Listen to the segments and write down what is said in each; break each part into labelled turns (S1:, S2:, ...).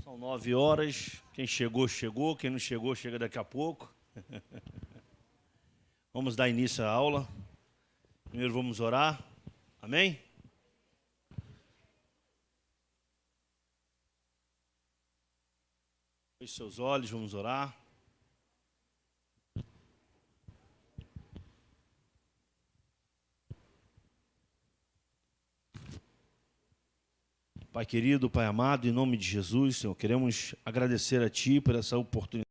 S1: São 9 horas. Quem chegou, chegou. Quem não chegou, chega daqui a pouco. Vamos dar início à aula. Primeiro vamos orar. Amém? Feche seus olhos, vamos orar. Pai querido, Pai amado, em nome de Jesus, Senhor, queremos agradecer a Ti por essa oportunidade.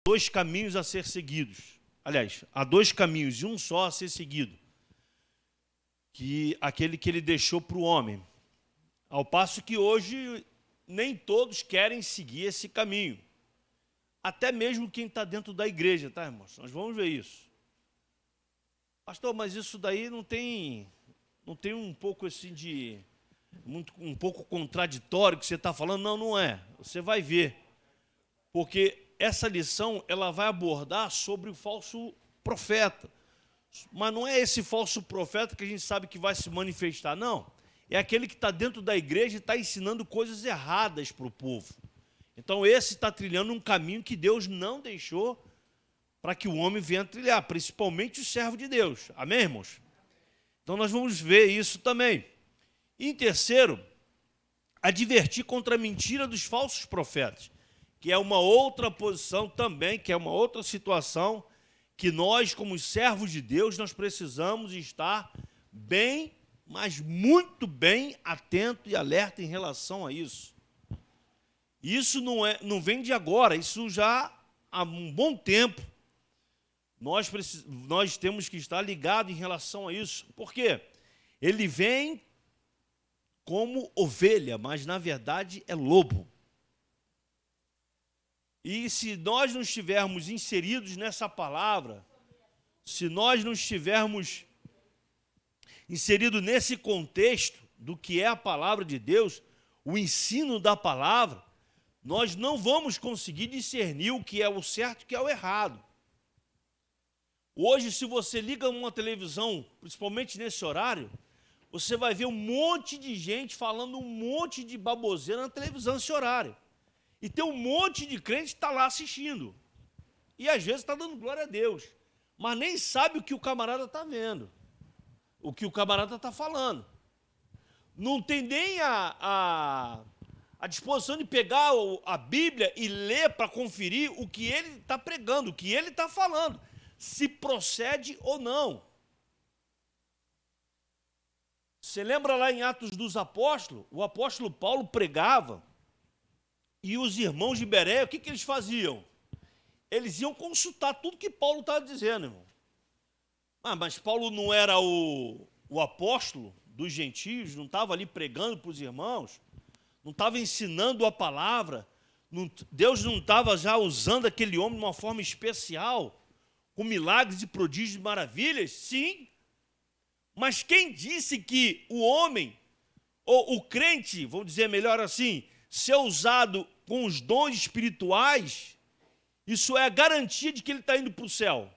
S1: Dois caminhos a ser seguidos. Aliás, há dois caminhos e um só a ser seguido. Que aquele que ele deixou para o homem. Ao passo que hoje nem todos querem seguir esse caminho. Até mesmo quem está dentro da igreja, tá, irmãos? Nós vamos ver isso. Pastor, mas isso daí não tem um pouco assim de... um pouco contraditório que você está falando? Não, não é. Você vai ver. Porque essa lição ela vai abordar sobre o falso profeta. Mas não é esse falso profeta que a gente sabe que vai se manifestar, não. É aquele que está dentro da igreja e está ensinando coisas erradas para o povo. Então esse está trilhando um caminho que Deus não deixou para que o homem venha trilhar, principalmente o servo de Deus. Amém, irmãos? Então nós vamos ver isso também. E em terceiro, advertir contra a mentira dos falsos profetas, que é uma outra posição também, que é uma outra situação que nós, como servos de Deus, nós precisamos estar bem, mas muito bem atento e alerta em relação a isso. Isso não vem de agora, isso já há um bom tempo. Nós temos que estar ligados em relação a isso. Por quê? Ele vem como ovelha, mas na verdade é lobo. E se nós não estivermos inseridos nessa palavra, se nós não estivermos inseridos nesse contexto do que é a palavra de Deus, o ensino da palavra, nós não vamos conseguir discernir o que é o certo e o que é o errado. Hoje, se você liga uma televisão, principalmente nesse horário, você vai ver um monte de gente falando um monte de baboseira na televisão nesse horário. E tem um monte de crente que está lá assistindo. E às vezes está dando glória a Deus. Mas nem sabe o que o camarada está vendo. O que o camarada está falando. Não tem nem a disposição de pegar a Bíblia e ler para conferir o que ele está pregando, o que ele está falando. Se procede ou não. Você lembra lá em Atos dos Apóstolos? O apóstolo Paulo pregava. E os irmãos de Bereia, o que eles faziam? Eles iam consultar tudo que Paulo estava dizendo, irmão. Mas Paulo não era o apóstolo dos gentios, não estava ali pregando para os irmãos? não estava ensinando a palavra, Deus não estava já usando aquele homem de uma forma especial, com milagres e prodígios e maravilhas? Sim. Mas quem disse que o homem, ou o crente, vamos dizer melhor assim, ser usado com os dons espirituais, isso é a garantia de que ele está indo para o céu?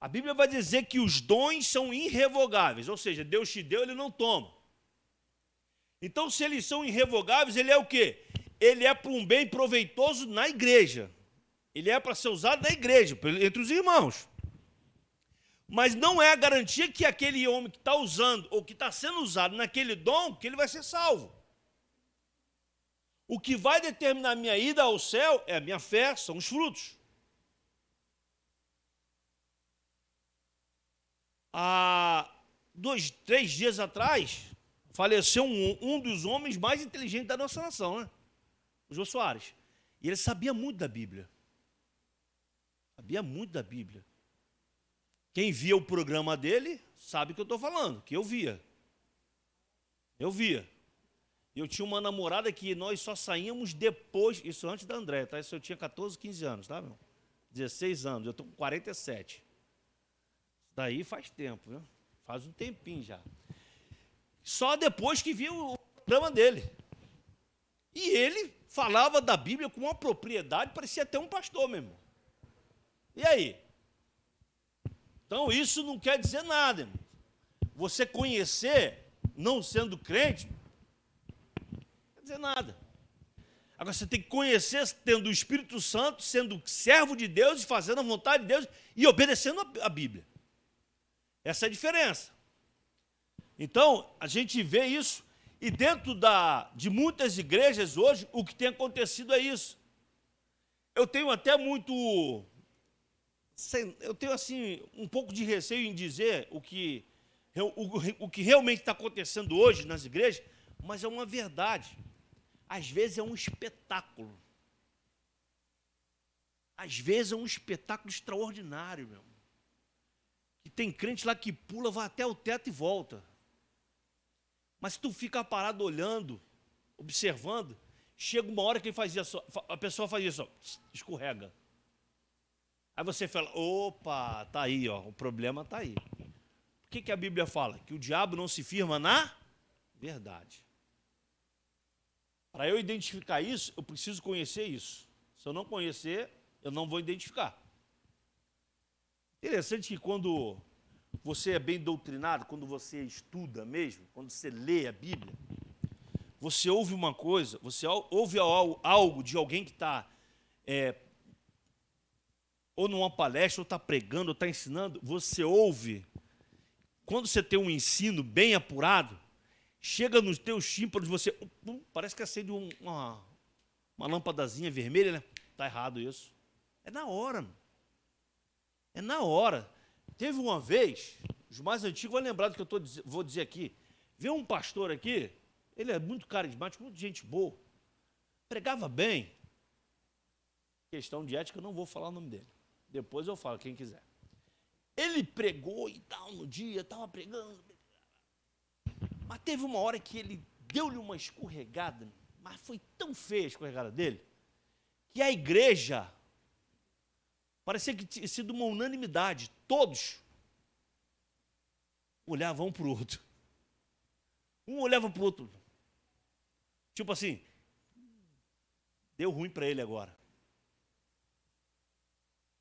S1: A Bíblia vai dizer que os dons são irrevogáveis, ou seja, Deus te deu, ele não toma. Então, se eles são irrevogáveis, ele é o quê? Ele é para um bem proveitoso na igreja. Ele é para ser usado na igreja, entre os irmãos. Mas não é a garantia que aquele homem que está usando, ou que está sendo usado naquele dom, que ele vai ser salvo. O que vai determinar a minha ida ao céu é a minha fé, são os frutos. Há 3 dias atrás, faleceu um dos homens mais inteligentes da nossa nação, né? O Jô Soares. E ele sabia muito da Bíblia. Sabia muito da Bíblia. Quem via o programa dele sabe o que eu estou falando, que eu via. Eu via. Eu tinha uma namorada que nós só saíamos depois, isso antes da André, tá? Isso eu tinha 14, 15 anos, tá, meu? 16 anos, eu estou com 47. Isso daí faz tempo, viu? Faz um tempinho já. Só depois que viu o programa dele. E ele falava da Bíblia com uma propriedade, parecia até um pastor mesmo. E aí? Então isso não quer dizer nada, irmão. Você conhecer, não sendo crente, não quer dizer nada. Agora você tem que conhecer tendo o Espírito Santo, sendo servo de Deus, fazendo a vontade de Deus e obedecendo a Bíblia. Essa é a diferença. Então, a gente vê isso, e dentro de muitas igrejas hoje, o que tem acontecido é isso. Eu tenho até eu tenho assim, um pouco de receio em dizer o que realmente está acontecendo hoje nas igrejas, mas é uma verdade. Às vezes é um espetáculo. Às vezes é um espetáculo extraordinário, meu. E tem crente lá que pula, vai até o teto e volta. Mas se tu fica parado olhando, observando, chega uma hora que ele faz isso, a pessoa faz isso, escorrega. Aí você fala, opa, tá aí, ó, o problema tá aí. O que a Bíblia fala? Que o diabo não se firma na verdade. Para eu identificar isso, eu preciso conhecer isso. Se eu não conhecer, eu não vou identificar. Interessante que quando você é bem doutrinado, quando você estuda mesmo, quando você lê a Bíblia, você ouve uma coisa, você ouve algo de alguém que está ou numa palestra, ou está pregando, ou está ensinando, você ouve. Quando você tem um ensino bem apurado, chega nos teus tímpanos, você parece que acende uma lâmpadazinha vermelha, né? Está errado isso. É na hora, mano. É na hora. Teve uma vez, os mais antigos vão lembrar do que eu vou dizer aqui. Veio um pastor aqui, ele é muito carismático, muito gente boa, pregava bem. Questão de ética, eu não vou falar o nome dele. Depois eu falo, quem quiser. Ele pregou e tal, no dia, estava pregando. Mas teve uma hora que ele deu-lhe uma escorregada, mas foi tão feia a escorregada dele, que a igreja, parecia que tinha sido uma unanimidade. Todos olhavam um para o outro. Um olhava para o outro. Tipo assim, deu ruim para ele agora.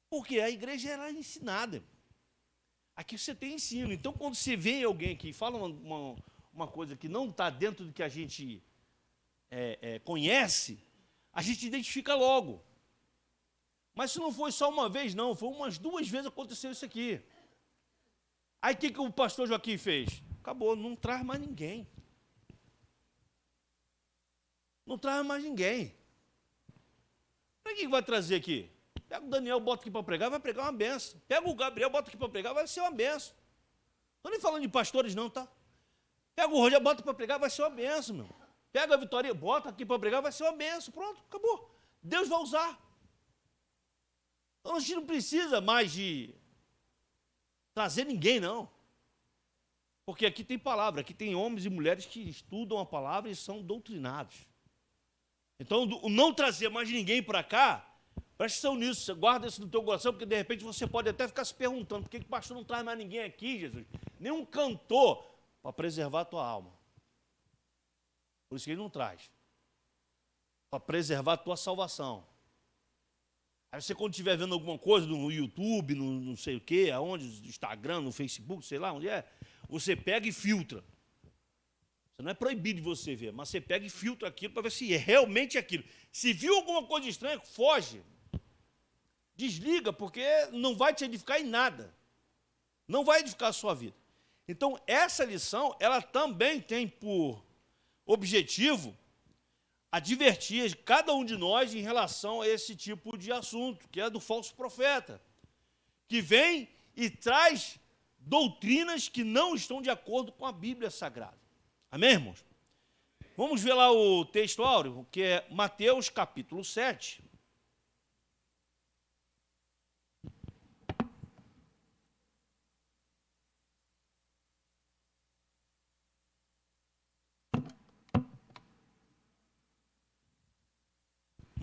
S1: Porque a igreja era ensinada. Aqui você tem ensino. Então, quando você vê alguém aqui e fala uma coisa que não está dentro do que a gente conhece, a gente identifica logo. Mas isso não foi só uma vez, não. Foi umas 2 vezes aconteceu isso aqui. Aí o que o pastor Joaquim fez? Acabou, não traz mais ninguém. Não traz mais ninguém. Para que vai trazer aqui? Pega o Daniel, bota aqui para pregar, vai pregar uma benção. Pega o Gabriel, bota aqui para pregar, vai ser uma benção. Não estou nem falando de pastores não, tá? Pega o Rogério, bota para pregar, vai ser uma benção, meu. Pega a Vitória, bota aqui para pregar, vai ser uma benção. Pronto, acabou. Deus vai usar. Então a gente não precisa mais de trazer ninguém, não. Porque aqui tem palavra, aqui tem homens e mulheres que estudam a palavra e são doutrinados. Então, o não trazer mais ninguém para cá, preste atenção nisso, você guarda isso no teu coração, porque de repente você pode até ficar se perguntando, por que o pastor não traz mais ninguém aqui, Jesus? Nenhum cantor, para preservar a tua alma. Por isso que ele não traz. Para preservar a tua salvação. Aí você, quando estiver vendo alguma coisa no YouTube, no não sei o quê, aonde, no Instagram, no Facebook, sei lá onde é, você pega e filtra. Você não é proibido de você ver, mas você pega e filtra aquilo para ver se é realmente aquilo. Se viu alguma coisa estranha, foge. Desliga, porque não vai te edificar em nada. Não vai edificar a sua vida. Então, essa lição, ela também tem por objetivo advertir cada um de nós em relação a esse tipo de assunto, que é do falso profeta, que vem e traz doutrinas que não estão de acordo com a Bíblia Sagrada. Amém, irmãos? Vamos ver lá o texto áureo, que é Mateus capítulo 7.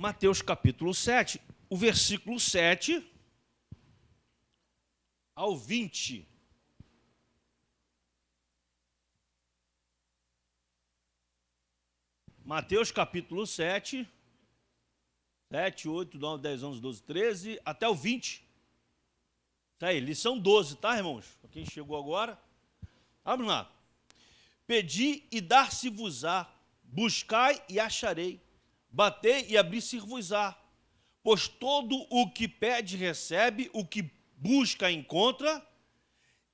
S1: Mateus capítulo 7, o versículo 7 ao 20. Mateus capítulo 7, 8, 9, 10, 11, 12, 13, até o 20. Tá aí, lição 12, tá, irmãos? Para quem chegou agora. Vamos lá. Pedi e dar-se-vos-á, buscai e acharei, batei e abrir-se-vos-á. Pois todo o que pede recebe, o que busca encontra,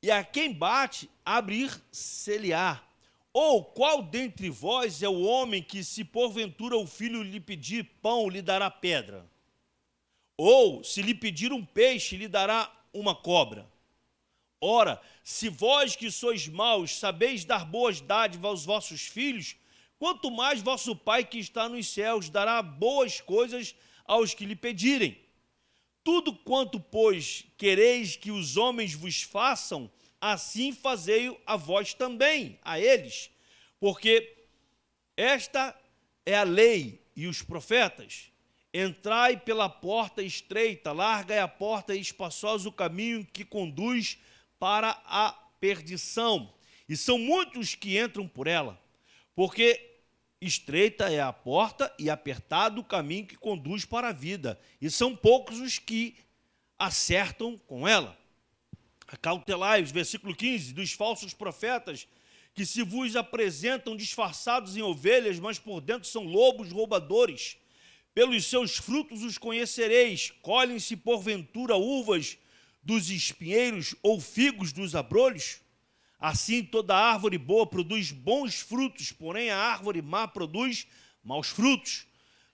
S1: e a quem bate, abrir-se-lhe-á. Ou qual dentre vós é o homem que, se porventura o filho lhe pedir pão, lhe dará pedra? Ou, se lhe pedir um peixe, lhe dará uma cobra? Ora, se vós que sois maus sabeis dar boas dádivas aos vossos filhos, quanto mais vosso Pai que está nos céus dará boas coisas aos que lhe pedirem. Tudo quanto, pois, quereis que os homens vos façam, assim fazei a vós também, a eles. Porque esta é a lei e os profetas. Entrai pela porta estreita, larga é a porta e espaçosa o caminho que conduz para a perdição. E são muitos que entram por ela. Porque estreita é a porta e apertado o caminho que conduz para a vida, e são poucos os que acertam com ela. Acautelai, versículo 15, dos falsos profetas, que se vos apresentam disfarçados em ovelhas, mas por dentro são lobos roubadores. Pelos seus frutos os conhecereis. Colhem-se porventura uvas dos espinheiros ou figos dos abrolhos? Assim toda árvore boa produz bons frutos, porém a árvore má produz maus frutos.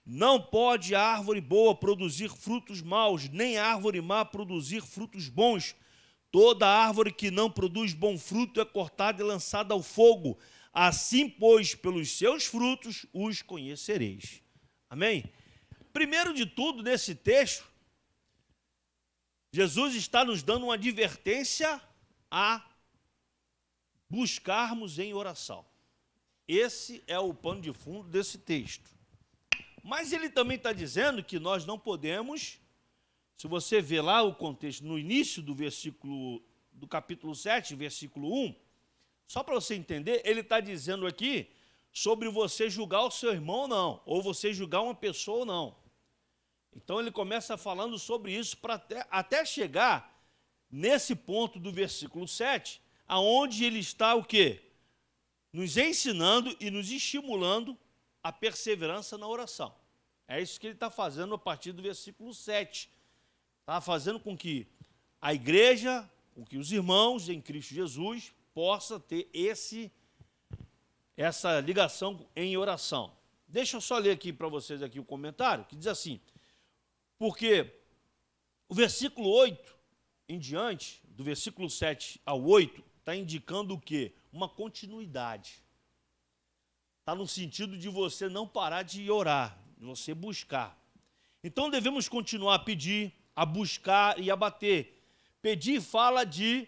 S1: Não pode a árvore boa produzir frutos maus, nem a árvore má produzir frutos bons. Toda árvore que não produz bom fruto é cortada e lançada ao fogo. Assim, pois, pelos seus frutos os conhecereis. Amém? Primeiro de tudo, nesse texto, Jesus está nos dando uma advertência a buscarmos em oração. Esse é o pano de fundo desse texto. Mas ele também está dizendo que nós não podemos, se você vê lá o contexto, no início do capítulo 7, versículo 1, só para você entender, ele está dizendo aqui sobre você julgar o seu irmão ou não, ou você julgar uma pessoa ou não. Então ele começa falando sobre isso para até chegar nesse ponto do versículo 7, aonde ele está o quê? Nos ensinando e nos estimulando a perseverança na oração. É isso que ele está fazendo a partir do versículo 7. Está fazendo com que a igreja, com que os irmãos em Cristo Jesus possa ter essa ligação em oração. Deixa eu só ler aqui para vocês aqui o comentário, que diz assim: porque o versículo 8 em diante, do versículo 7 ao 8, está indicando o quê? Uma continuidade. Está no sentido de você não parar de orar, de você buscar. Então devemos continuar a pedir, a buscar e a bater. Pedir fala de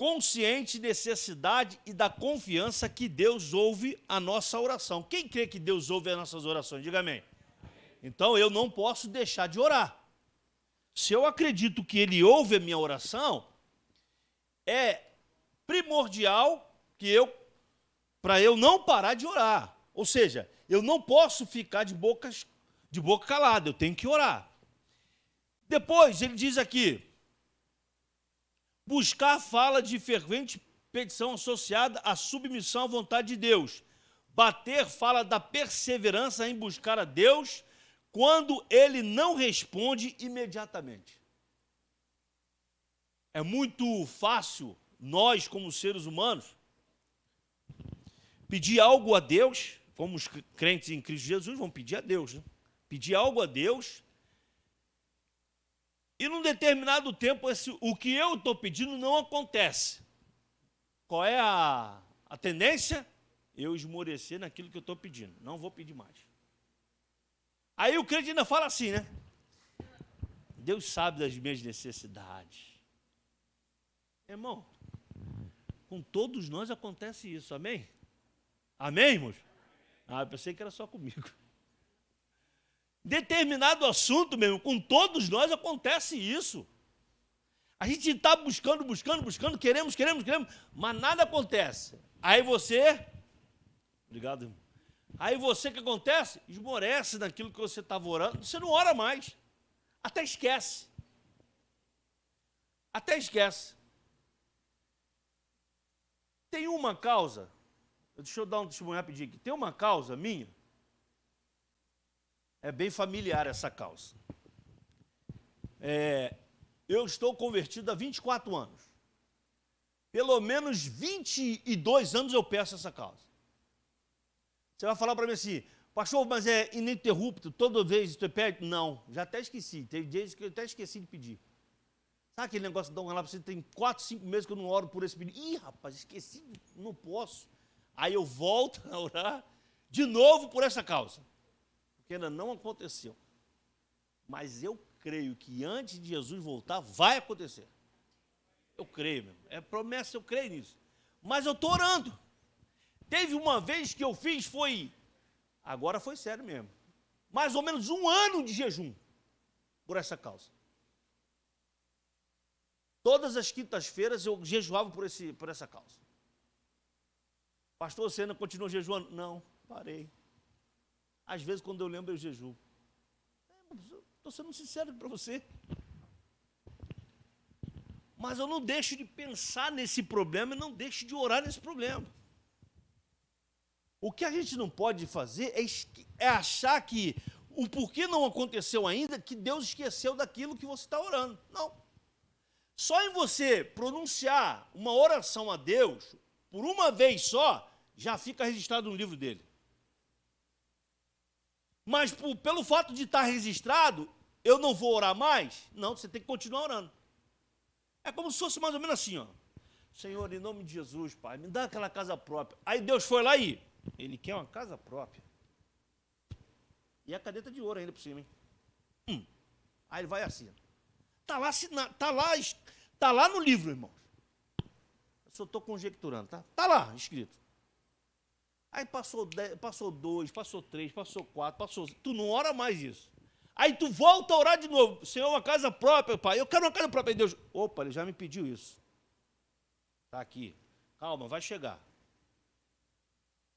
S1: consciente necessidade e da confiança que Deus ouve a nossa oração. Quem crê que Deus ouve as nossas orações? Diga amém. Então, eu não posso deixar de orar. Se eu acredito que Ele ouve a minha oração, é primordial para eu não parar de orar. Ou seja, eu não posso ficar de boca calada, eu tenho que orar. Depois, ele diz aqui, buscar fala de fervente petição associada à submissão à vontade de Deus. Bater fala da perseverança em buscar a Deus quando Ele não responde imediatamente. É muito fácil, nós como seres humanos, pedir algo a Deus, como os crentes em Cristo Jesus vão pedir a Deus, né? Pedir algo a Deus, e num determinado tempo o que eu estou pedindo não acontece. Qual é a tendência? Eu esmorecer naquilo que eu estou pedindo, não vou pedir mais. Aí o crente ainda fala assim, né? Deus sabe das minhas necessidades. Irmão, com todos nós acontece isso, amém? Amém, irmãos? Eu pensei que era só comigo. Determinado assunto mesmo, com todos nós acontece isso. A gente está buscando, queremos, mas nada acontece. Aí você, obrigado, irmão. Aí você, o que acontece? Esmorece naquilo que você estava orando, você não ora mais. Até esquece. Tem uma causa, deixa eu dar um testemunho rapidinho aqui. Tem uma causa minha, é bem familiar essa causa. Eu estou convertido há 24 anos. Pelo menos 22 anos eu peço essa causa. Você vai falar para mim assim, pastor, mas é ininterrupto, toda vez você pede? Não, já até esqueci. Teve dias que eu até esqueci de pedir. Sabe aquele negócio de dar um lá para você, tem 4, 5 meses que eu não oro por esse pedido. Ih, rapaz, esqueci, não posso. Aí eu volto a orar de novo por essa causa. Porque ainda não aconteceu. Mas eu creio que antes de Jesus voltar, vai acontecer. Eu creio, meu. É promessa, eu creio nisso. Mas eu estou orando. Teve uma vez que eu fiz, agora foi sério mesmo, mais ou menos 1 ano de jejum por essa causa. Todas as quintas-feiras eu jejuava por essa causa. Pastor, você ainda continua jejuando? Não, parei. Às vezes, quando eu lembro, eu jejuo. Estou sendo sincero para você. Mas eu não deixo de pensar nesse problema e não deixo de orar nesse problema. O que a gente não pode fazer é achar que o porquê não aconteceu ainda, que Deus esqueceu daquilo que você está orando. Não. Só em você pronunciar uma oração a Deus, por uma vez só, já fica registrado no livro dele. Mas pelo fato de estar registrado, eu não vou orar mais? Não, você tem que continuar orando. É como se fosse mais ou menos assim, ó. Senhor, em nome de Jesus, Pai, me dá aquela casa própria. Aí Deus foi lá e Ele quer uma casa própria. E a caneta de ouro ainda por cima, hein? Aí ele vai assim. Está lá no livro, irmãos. Eu só estou conjecturando, tá? Está lá, escrito. Aí passou 2, passou 3, passou 4, tu não ora mais isso. Aí tu volta a orar de novo. Senhor, uma casa própria, Pai. Eu quero uma casa própria. Aí Deus, opa, ele já me pediu isso. Está aqui. Calma, vai chegar.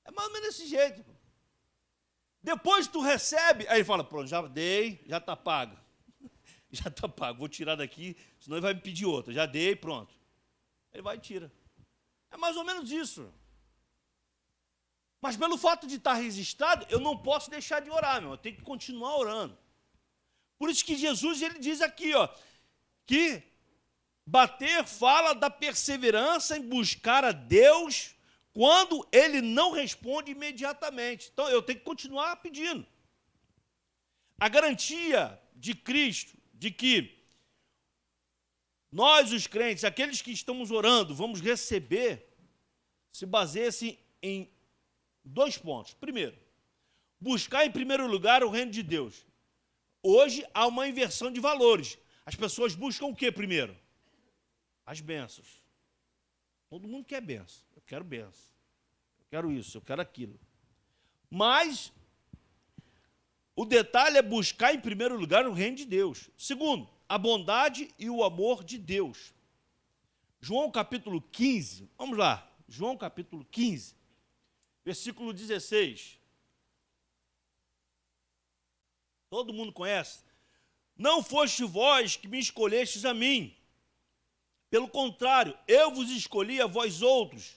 S1: É mais ou menos desse jeito. Depois tu recebe, aí ele fala, pronto, já dei, já está pago. Já está pago, vou tirar daqui, senão ele vai me pedir outra. Já dei, pronto. Ele vai e tira. É mais ou menos isso. Mas pelo fato de estar registrado, eu não posso deixar de orar, meu. Eu tenho que continuar orando. Por isso que Jesus, ele diz aqui, ó, que bater fala da perseverança em buscar a Deus quando ele não responde imediatamente. Então, eu tenho que continuar pedindo. A garantia de Cristo, de que nós, os crentes, aqueles que estamos orando, vamos receber, se baseia-se em 2 pontos. Primeiro, buscar em primeiro lugar o reino de Deus. Hoje há uma inversão de valores. As pessoas buscam o que primeiro? As bênçãos. Todo mundo quer benção. Eu quero benção. Eu quero isso, eu quero aquilo. Mas o detalhe é buscar, em primeiro lugar, o reino de Deus. Segundo, a bondade e o amor de Deus. João capítulo 15, vamos lá. João capítulo 15, versículo 16. Todo mundo conhece. Não foste vós que me escolhestes a mim. Pelo contrário, eu vos escolhi a vós outros.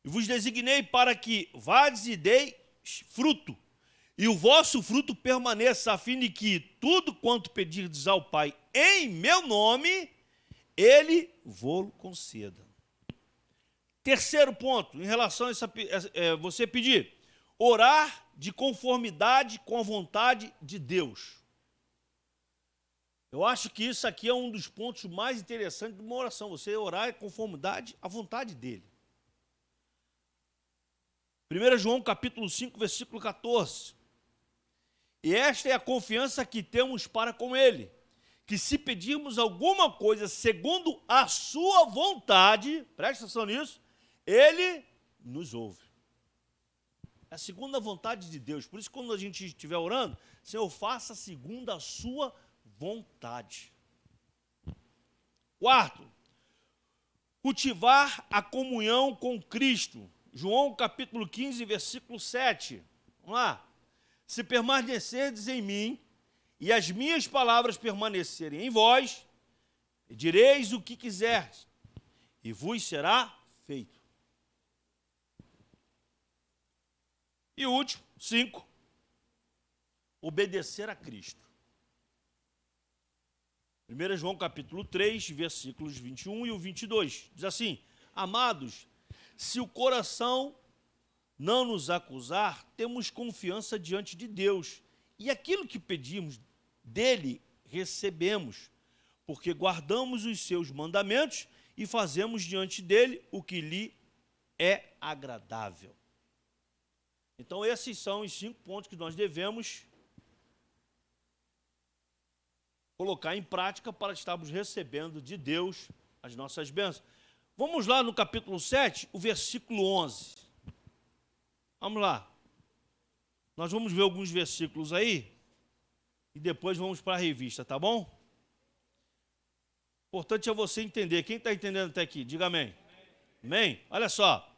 S1: E vos designei para que vades e deis fruto. E o vosso fruto permaneça, a fim de que tudo quanto pedirdes ao Pai em meu nome, Ele vos conceda. Terceiro ponto, em relação a você pedir, orar de conformidade com a vontade de Deus. Eu acho que isso aqui é um dos pontos mais interessantes de uma oração, você orar em conformidade à vontade dEle. 1 João capítulo 5, versículo 14. E esta é a confiança que temos para com Ele, que se pedirmos alguma coisa segundo a sua vontade, presta atenção nisso, Ele nos ouve. É a segunda vontade de Deus. Por isso, quando a gente estiver orando, Senhor, faça segundo a sua vontade. Quarto, cultivar a comunhão com Cristo. João capítulo 15, versículo 7. Vamos lá. Se permanecerdes em mim, e as minhas palavras permanecerem em vós, direis o que quiserdes, e vos será feito. E último, 5, obedecer a Cristo. 1 João capítulo 3, versículos 21 e o 22, diz assim, amados, se o coração não nos acusar, temos confiança diante de Deus, e aquilo que pedimos dele recebemos, porque guardamos os seus mandamentos e fazemos diante dele o que lhe é agradável. Então, esses são os 5 pontos que nós devemos colocar em prática para estarmos recebendo de Deus as nossas bênçãos. Vamos lá no capítulo 7, o versículo 11. Vamos lá. Nós vamos ver alguns versículos aí e depois vamos para a revista, tá bom? O importante é você entender. Quem está entendendo até aqui? Diga amém. Amém? Olha só.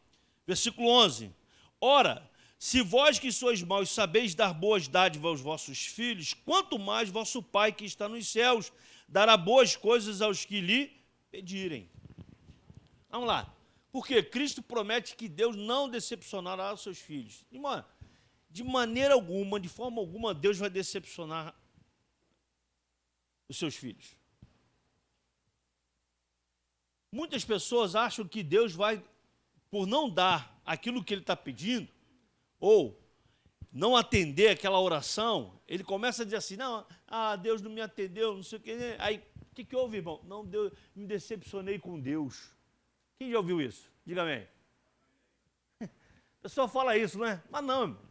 S1: Versículo 11. Ora, se vós que sois maus sabeis dar boas dádivas aos vossos filhos, quanto mais vosso Pai que está nos céus dará boas coisas aos que lhe pedirem. Vamos lá. Porque Cristo promete que Deus não decepcionará os seus filhos. De maneira alguma, de forma alguma, Deus vai decepcionar os seus filhos. Muitas pessoas acham que Deus vai, por não dar aquilo que Ele está pedindo, ou não atender aquela oração, Ele começa a dizer assim, não, Deus não me atendeu, não sei o que. Aí, o que houve, irmão? Não, Deus, me decepcionei com Deus. Quem já ouviu isso? Diga amém. A pessoa fala isso, não é? Mas não, irmão.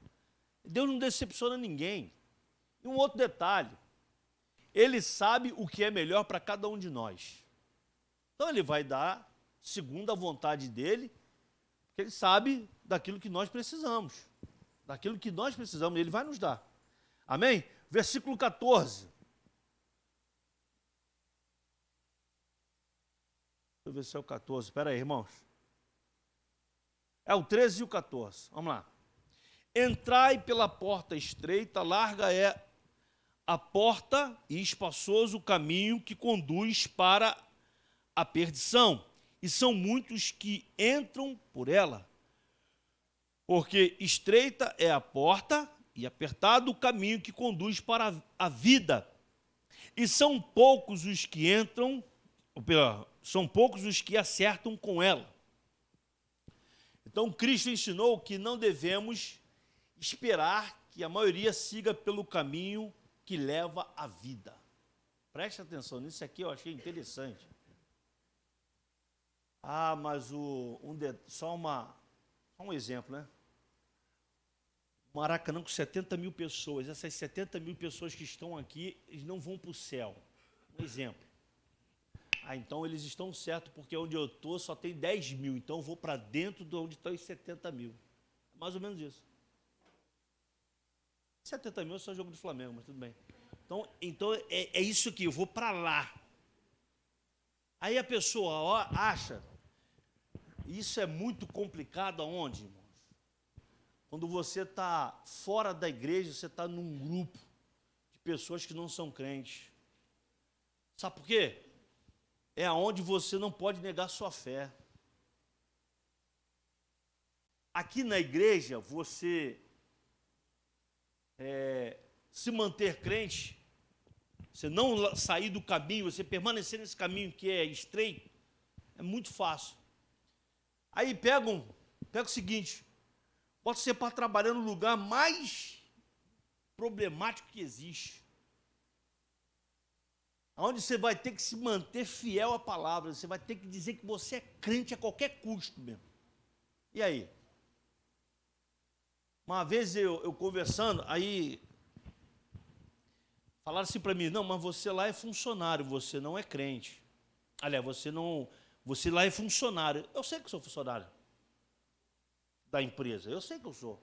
S1: Deus não decepciona ninguém. E um outro detalhe, Ele sabe o que é melhor para cada um de nós. Então Ele vai dar segundo a vontade dEle, porque Ele sabe daquilo que nós precisamos. Daquilo que nós precisamos, Ele vai nos dar. Amém? Versículo 14. Deixa eu ver se é o 14. Espera aí, irmãos. É o 13 e o 14. Vamos lá. Entrai pela porta estreita, larga é a porta e espaçoso o caminho que conduz para a perdição, e são muitos que entram por ela. Porque estreita é a porta e apertado o caminho que conduz para a vida, e são poucos os que entram, ou pior, são poucos os que acertam com ela. Então, Cristo ensinou que não devemos esperar que a maioria siga pelo caminho que leva à vida. Preste atenção nisso aqui, eu achei interessante. Mas só um exemplo, né? Maracanã com 70 mil pessoas. Essas 70 mil pessoas que estão aqui, eles não vão para o céu. Um exemplo. Ah, então eles estão certos, porque onde eu estou só tem 10 mil, então eu vou para dentro de onde estão os 70 mil. Mais ou menos isso. 70 mil é só jogo do Flamengo, mas tudo bem. Então é isso aqui, eu vou para lá. Aí a pessoa acha, isso é muito complicado aonde, irmãos? Quando você está fora da igreja, você está num grupo de pessoas que não são crentes. Sabe por quê? É aonde você não pode negar sua fé. Aqui na igreja, você se manter crente, você não sair do caminho, você permanecer nesse caminho que é estreito, é muito fácil. Aí pega o seguinte, pode ser para trabalhar no lugar mais problemático que existe, onde você vai ter que se manter fiel à palavra, você vai ter que dizer que você é crente a qualquer custo mesmo. E aí? Uma vez eu conversando, aí falaram assim para mim, não, mas você lá é funcionário, você não é crente. Aliás, você lá é funcionário. Eu sei que eu sou funcionário da empresa, eu sei que eu sou.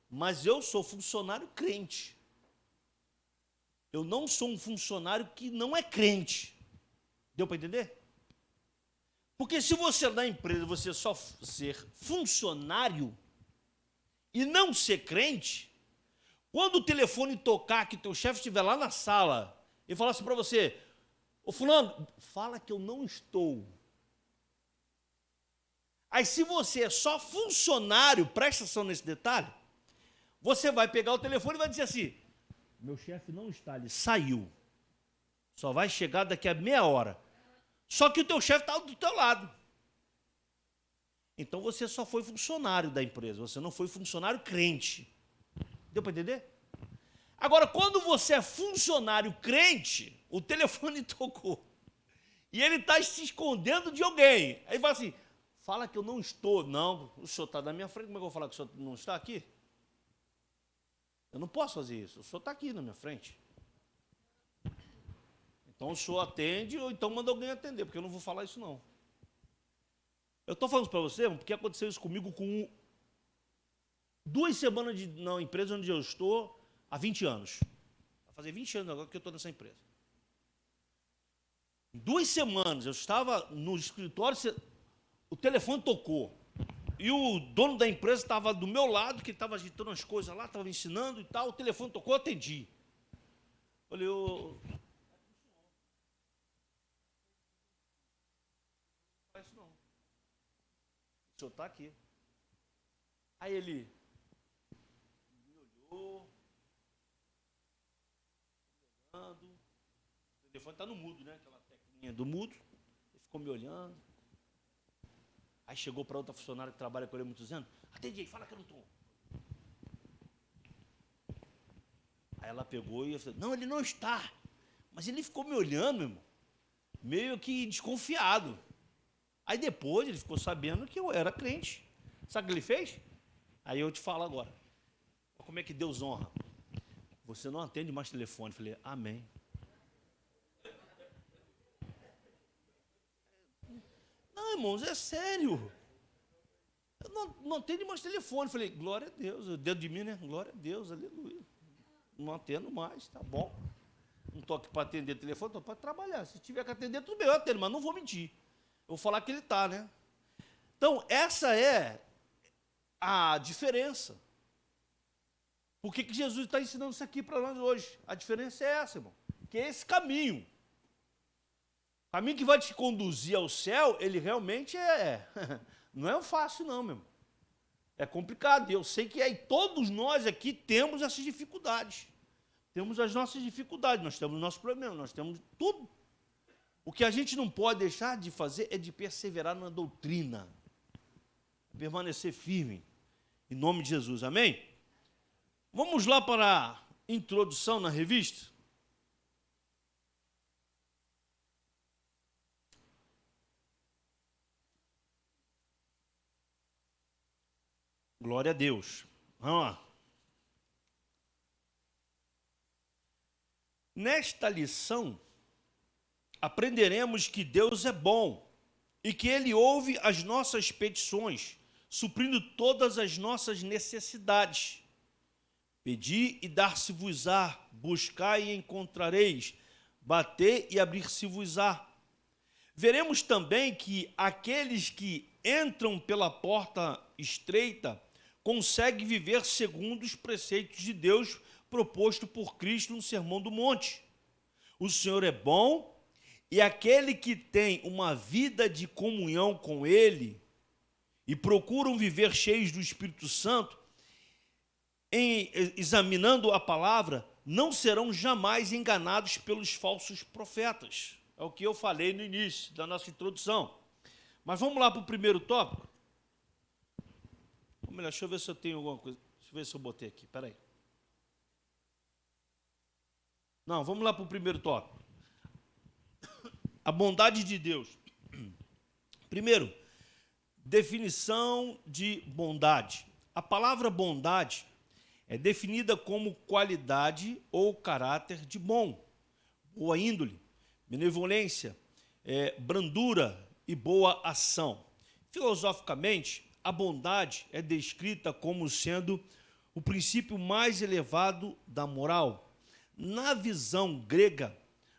S1: Mas eu sou funcionário crente. Eu não sou um funcionário que não é crente. Deu para entender? Porque se você na empresa, você só ser funcionário e não ser crente, quando o telefone tocar, que teu chefe estiver lá na sala e falar assim para você, ô fulano, fala que eu não estou. Aí se você é só funcionário, presta atenção nesse detalhe, você vai pegar o telefone e vai dizer assim, meu chefe não está, ele saiu. Só vai chegar daqui a meia hora. Só que o teu chefe está do teu lado. Então você só foi funcionário da empresa, você não foi funcionário crente. Deu para entender? Agora, quando você é funcionário crente, o telefone tocou. E ele está se escondendo de alguém. Aí fala assim, fala que eu não estou. Não, o senhor está na minha frente, como é que eu vou falar que o senhor não está aqui? Eu não posso fazer isso, o senhor está aqui na minha frente. Então o senhor atende, ou então manda alguém atender, porque eu não vou falar isso não. Eu estou falando para você, porque aconteceu isso comigo com 2 semanas na empresa onde eu estou há 20 anos. Vai fazer 20 anos agora que eu estou nessa empresa. 2 semanas eu estava no escritório, o telefone tocou. E o dono da empresa estava do meu lado, que estava agitando as coisas lá, estava ensinando e tal, o telefone tocou, eu atendi. Falei, o senhor está aqui. Aí ele me olhou, olhando, o telefone está no mudo, né? Aquela teclinha do mudo, ele ficou me olhando. Aí chegou para outra funcionária que trabalha com ele há muitos anos, atende aí, fala que eu não estou. Aí ela pegou e eu falei, não, ele não está. Mas ele ficou me olhando, meu irmão, meio que desconfiado. Aí depois ele ficou sabendo que eu era crente. Sabe o que ele fez? Aí eu te falo agora. Como é que Deus honra? Você não atende mais telefone. Eu falei, amém. Não, irmãos, é sério. Eu não atendo mais telefone. Eu falei, glória a Deus. O dedo de mim, né? Glória a Deus, aleluia. Não atendo mais, tá bom. Não estou aqui para atender telefone, estou para trabalhar. Se tiver que atender, tudo bem, eu atendo, mas não vou mentir. Eu vou falar que ele está, né? Então, essa é a diferença. Por que Jesus está ensinando isso aqui para nós hoje? A diferença é essa, irmão. Que é esse caminho. O caminho que vai te conduzir ao céu, ele realmente não é fácil não, meu irmão. É complicado. E eu sei que todos nós aqui temos essas dificuldades. Temos as nossas dificuldades, nós temos os nossos problemas, nós temos tudo. O que a gente não pode deixar de fazer é de perseverar na doutrina. Permanecer firme. Em nome de Jesus. Amém? Vamos lá para a introdução na revista? Glória a Deus. Vamos lá. Nesta lição, aprenderemos que Deus é bom e que Ele ouve as nossas petições, suprindo todas as nossas necessidades. Pedi e dar-se-vos-á, buscai e encontrareis, bater e abrir-se-vos-á. Veremos também que aqueles que entram pela porta estreita conseguem viver segundo os preceitos de Deus proposto por Cristo no Sermão do Monte. O Senhor é bom e aquele que tem uma vida de comunhão com Ele e procuram viver cheios do Espírito Santo, examinando a palavra, não serão jamais enganados pelos falsos profetas. É o que eu falei no início da nossa introdução. Mas vamos lá para o primeiro tópico? Ou melhor, deixa eu ver se eu tenho alguma coisa. Deixa eu ver se eu botei aqui, peraí. Não, vamos lá para o primeiro tópico. A bondade de Deus. Primeiro, definição de bondade. A palavra bondade é definida como qualidade ou caráter de bom, boa índole, benevolência, brandura e boa ação. Filosoficamente, a bondade é descrita como sendo o princípio mais elevado da moral. Na visão grega,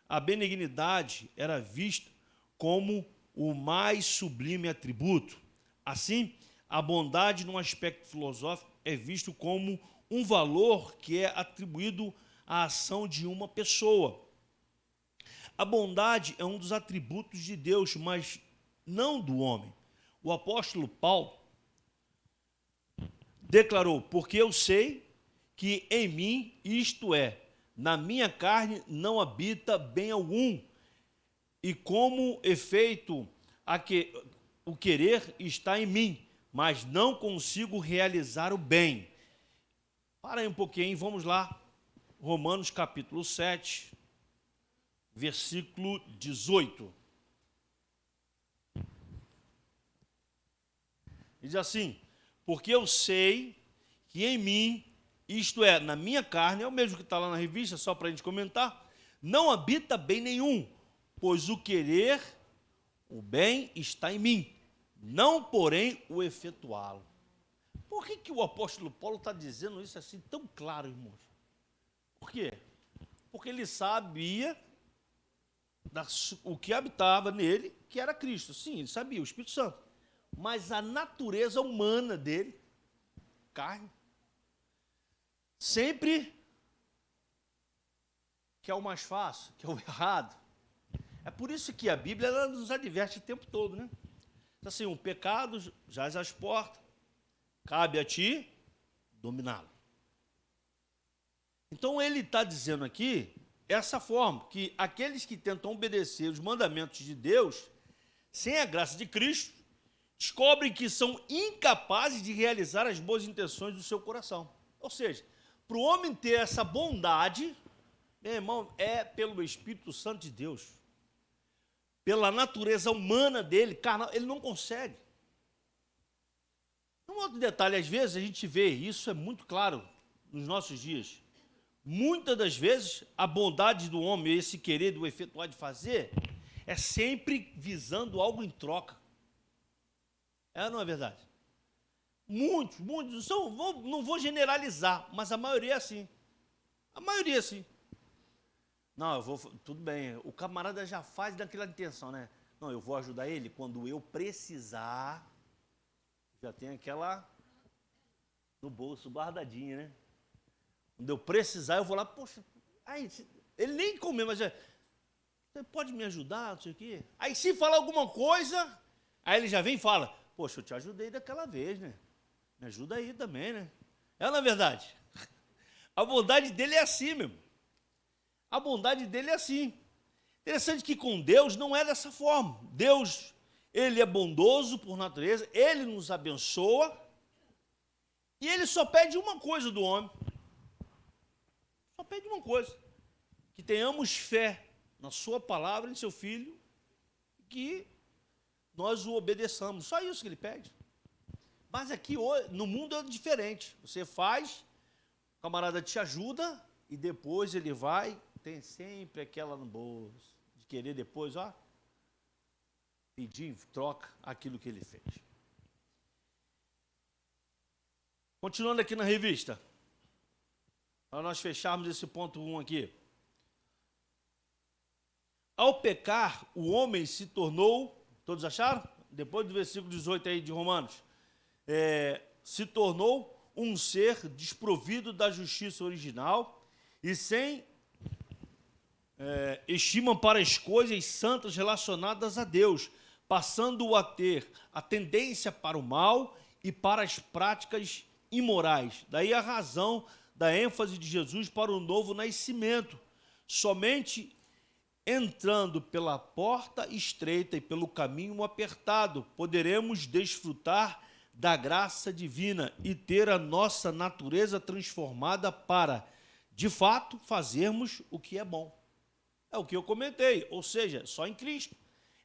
S1: a benignidade era vista como o mais sublime atributo. Assim, a bondade, num aspecto filosófico, é visto como um valor que é atribuído à ação de uma pessoa. A bondade é um dos atributos de Deus, mas não do homem. O apóstolo Paulo declarou: porque eu sei que em mim, isto é, na minha carne, não habita bem algum, e como efeito o querer está em mim, mas não consigo realizar o bem. Para aí um pouquinho, vamos lá. Romanos capítulo 7, versículo 18. Diz assim: porque eu sei que em mim, isto é, na minha carne, é o mesmo que está lá na revista, só para a gente comentar, não habita bem nenhum, pois o querer, o bem está em mim, não porém o efetuá-lo. Por que o apóstolo Paulo está dizendo isso assim tão claro, irmãos? Por quê? Porque ele sabia o que habitava nele, que era Cristo. Sim, ele sabia, o Espírito Santo. Mas a natureza humana dele, carne, sempre que é o mais fácil, que é o errado. É por isso que a Bíblia ela nos adverte o tempo todo, né? Então, assim, o pecado jaz às portas, cabe a ti dominá-lo. Então, ele está dizendo aqui, essa forma, que aqueles que tentam obedecer os mandamentos de Deus, sem a graça de Cristo, descobrem que são incapazes de realizar as boas intenções do seu coração. Ou seja, para o homem ter essa bondade, meu irmão, é pelo Espírito Santo de Deus. Pela natureza humana dele, carnal, ele não consegue. Um outro detalhe, às vezes a gente vê, isso é muito claro nos nossos dias, muitas das vezes a bondade do homem, esse querer do efetuar de fazer, é sempre visando algo em troca. É ou não é verdade? Muitos, não vou generalizar, mas a maioria é assim. A maioria é assim. Não, tudo bem, o camarada já faz daquela intenção, né? Não, eu vou ajudar ele quando eu precisar, já tem aquela no bolso guardadinha, né? Quando eu precisar, eu vou lá, poxa, aí, ele nem comeu, mas você pode me ajudar, não sei o quê. Aí se falar alguma coisa, aí ele já vem e fala, poxa, eu te ajudei daquela vez, né? Me ajuda aí também, né? É na verdade. A bondade dele é assim, meu irmão. A bondade dele é assim. Interessante que com Deus não é dessa forma. Deus, ele é bondoso por natureza, ele nos abençoa, e ele só pede uma coisa do homem. Só pede uma coisa. Que tenhamos fé na sua palavra, em seu Filho, que nós o obedeçamos. Só isso que ele pede. Mas aqui, no mundo é diferente. Você faz, o camarada te ajuda, e depois ele vai, tem sempre aquela no bolso. de querer depois, pedir em troca aquilo que ele fez. Continuando aqui na revista, para nós fecharmos esse ponto 1 aqui. Ao pecar, o homem se tornou, todos acharam? Depois do versículo 18 aí de Romanos, se tornou um ser desprovido da justiça original e sem estima para as coisas santas relacionadas a Deus, passando a ter a tendência para o mal e para as práticas imorais. Daí a razão da ênfase de Jesus para o novo nascimento. Somente entrando pela porta estreita e pelo caminho apertado, poderemos desfrutar da graça divina e ter a nossa natureza transformada para, de fato, fazermos o que é bom. É o que eu comentei, ou seja, só em Cristo.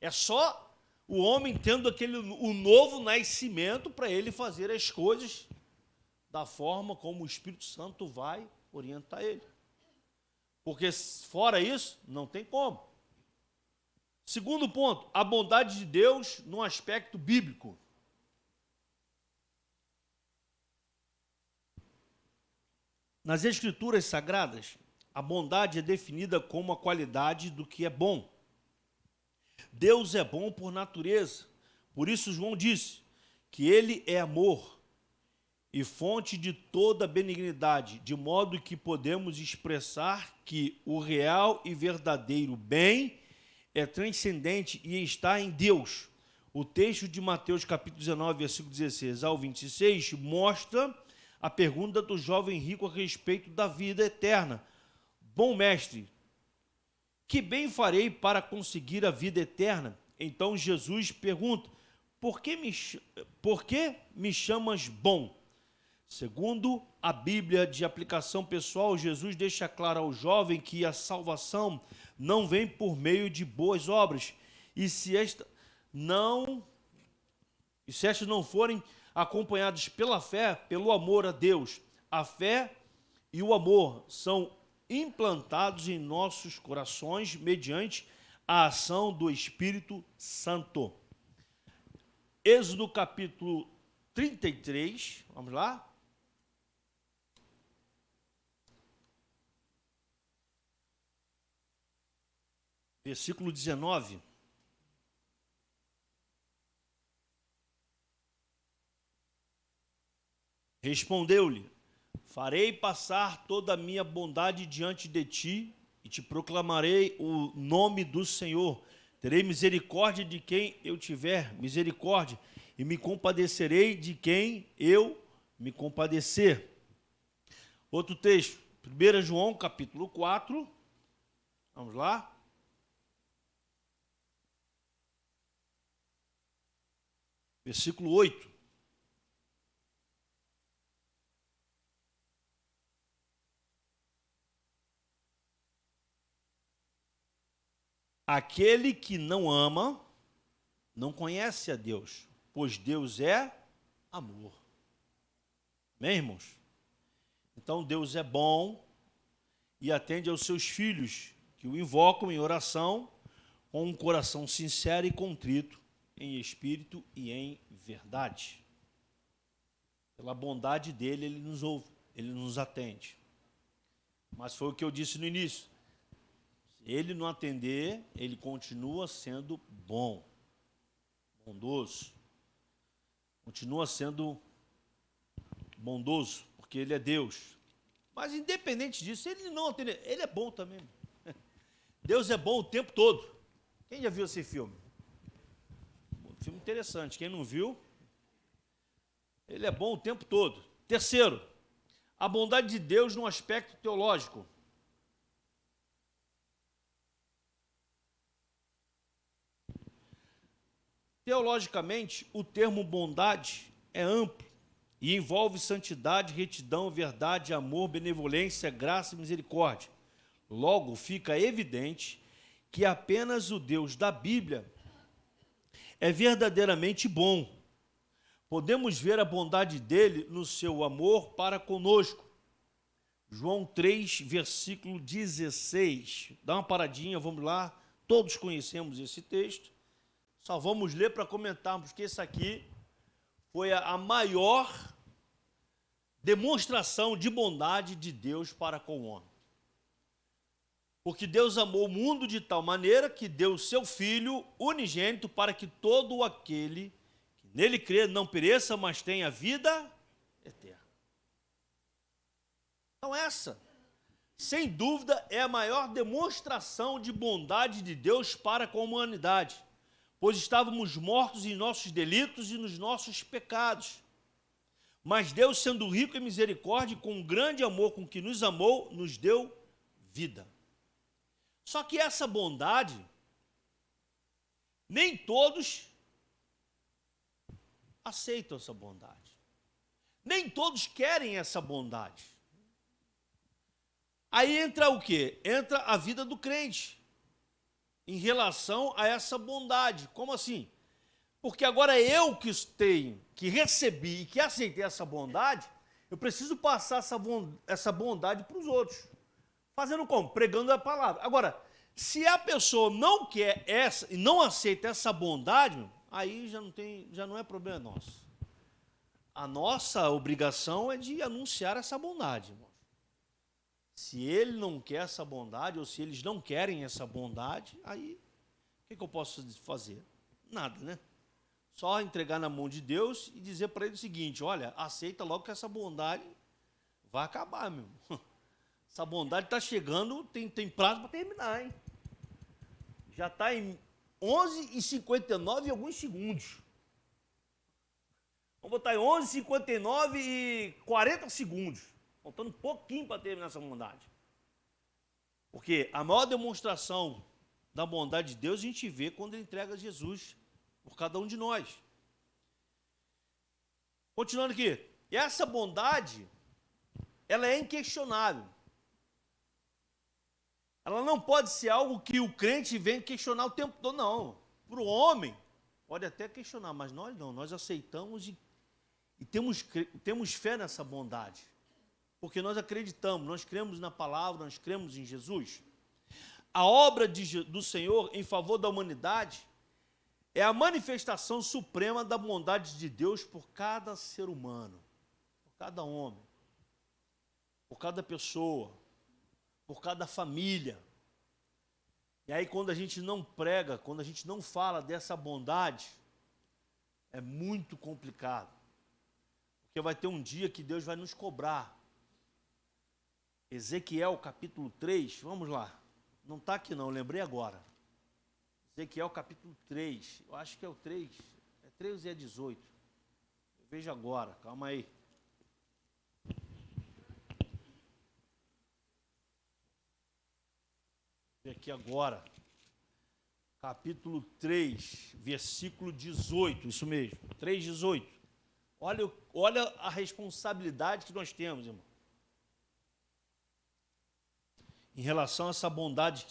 S1: É só o homem tendo o novo nascimento para ele fazer as coisas da forma como o Espírito Santo vai orientar ele. Porque fora isso, não tem como. Segundo ponto, a bondade de Deus no aspecto bíblico. Nas Escrituras Sagradas, a bondade é definida como a qualidade do que é bom. Deus é bom por natureza. Por isso João disse que ele é amor e fonte de toda benignidade, de modo que podemos expressar que o real e verdadeiro bem é transcendente e está em Deus. O texto de Mateus capítulo 19, versículo 16 ao 26, mostra a pergunta do jovem rico a respeito da vida eterna. Bom mestre, que bem farei para conseguir a vida eterna? Então Jesus pergunta, por que me chamas bom? Segundo a Bíblia de aplicação pessoal, Jesus deixa claro ao jovem que a salvação não vem por meio de boas obras, e se estas não forem acompanhados pela fé, pelo amor a Deus, a fé e o amor são implantados em nossos corações mediante a ação do Espírito Santo. Êxodo capítulo 33, vamos lá. Versículo 19. Respondeu-lhe, farei passar toda a minha bondade diante de ti e te proclamarei o nome do Senhor. Terei misericórdia de quem eu tiver misericórdia e me compadecerei de quem eu me compadecer. Outro texto, 1 João capítulo 4, vamos lá. Versículo 8. Aquele que não ama, não conhece a Deus, pois Deus é amor. Amém, irmãos? Então Deus é bom e atende aos seus filhos, que o invocam em oração, com um coração sincero e contrito, em espírito e em verdade. Pela bondade dele, ele nos ouve, ele nos atende. Mas foi o que eu disse no início. Se ele não atender, ele continua sendo bom, bondoso. Continua sendo bondoso, porque ele é Deus. Mas independente disso, ele não atender, ele é bom também. Deus é bom o tempo todo. Quem já viu esse filme? Filme interessante, quem não viu, ele é bom o tempo todo. Terceiro, a bondade de Deus no aspecto teológico. Teologicamente, o termo bondade é amplo e envolve santidade, retidão, verdade, amor, benevolência, graça e misericórdia. Logo, fica evidente que apenas o Deus da Bíblia é verdadeiramente bom. Podemos ver a bondade dele no seu amor para conosco. João 3, versículo 16. Dá uma paradinha, vamos lá, todos conhecemos esse texto, só vamos ler para comentarmos que esse aqui foi a maior demonstração de bondade de Deus para com o homem. Porque Deus amou o mundo de tal maneira que deu o seu Filho unigênito para que todo aquele que nele crê não pereça, mas tenha vida eterna. Então essa, sem dúvida, é a maior demonstração de bondade de Deus para com a humanidade, pois estávamos mortos em nossos delitos e nos nossos pecados. Mas Deus, sendo rico em misericórdia, com um grande amor com que nos amou, nos deu vida. Só que essa bondade, nem todos aceitam essa bondade. Nem todos querem essa bondade. Aí entra o quê? Entra a vida do crente em relação a essa bondade. Como assim? Porque agora eu que tenho, que recebi e que aceitei essa bondade, eu preciso passar essa bondade para os outros. Fazendo como? Pregando a palavra. Agora, se a pessoa não quer essa e não aceita essa bondade, aí já não é problema nosso. A nossa obrigação é de anunciar essa bondade, irmão. Se ele não quer essa bondade, ou se eles não querem essa bondade, aí o que eu posso fazer? Nada, né? Só entregar na mão de Deus e dizer para ele o seguinte: olha, aceita logo que essa bondade vai acabar, meu irmão. Essa bondade está chegando, tem prazo para terminar, hein? Já está em 11h59 e alguns segundos. Vamos botar em 11h59 e 40 segundos. Faltando um pouquinho para terminar essa bondade. Porque a maior demonstração da bondade de Deus a gente vê quando ele entrega Jesus por cada um de nós. Continuando aqui. E essa bondade, ela é inquestionável. Ela não pode ser algo que o crente vem questionar o tempo todo, não. Para o homem, pode até questionar, mas nós não. Nós aceitamos e temos fé nessa bondade. Porque nós acreditamos, nós cremos na palavra, nós cremos em Jesus. A obra do Senhor em favor da humanidade é a manifestação suprema da bondade de Deus por cada ser humano, por cada homem, por cada pessoa, por cada família. E aí quando a gente não prega, quando a gente não fala dessa bondade, é muito complicado. Porque vai ter um dia que Deus vai nos cobrar. Ezequiel capítulo 3, vamos lá. Não está aqui não, lembrei agora. Ezequiel capítulo 3, eu acho que é o 3, é 13 e é 18. Eu vejo agora, calma aí. Aqui agora, capítulo 3, versículo 18, isso mesmo, 3:18. Olha a responsabilidade que nós temos, irmão, em relação a essa bondade.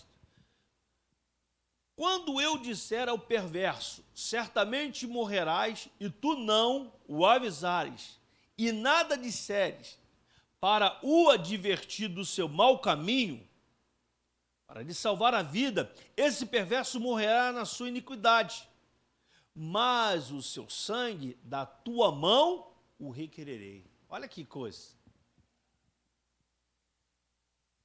S1: Quando eu disser ao perverso, certamente morrerás, e tu não o avisares, e nada disseres, para o advertir do seu mau caminho, para lhe salvar a vida, esse perverso morrerá na sua iniquidade, mas o seu sangue da tua mão o requererei. Olha que coisa.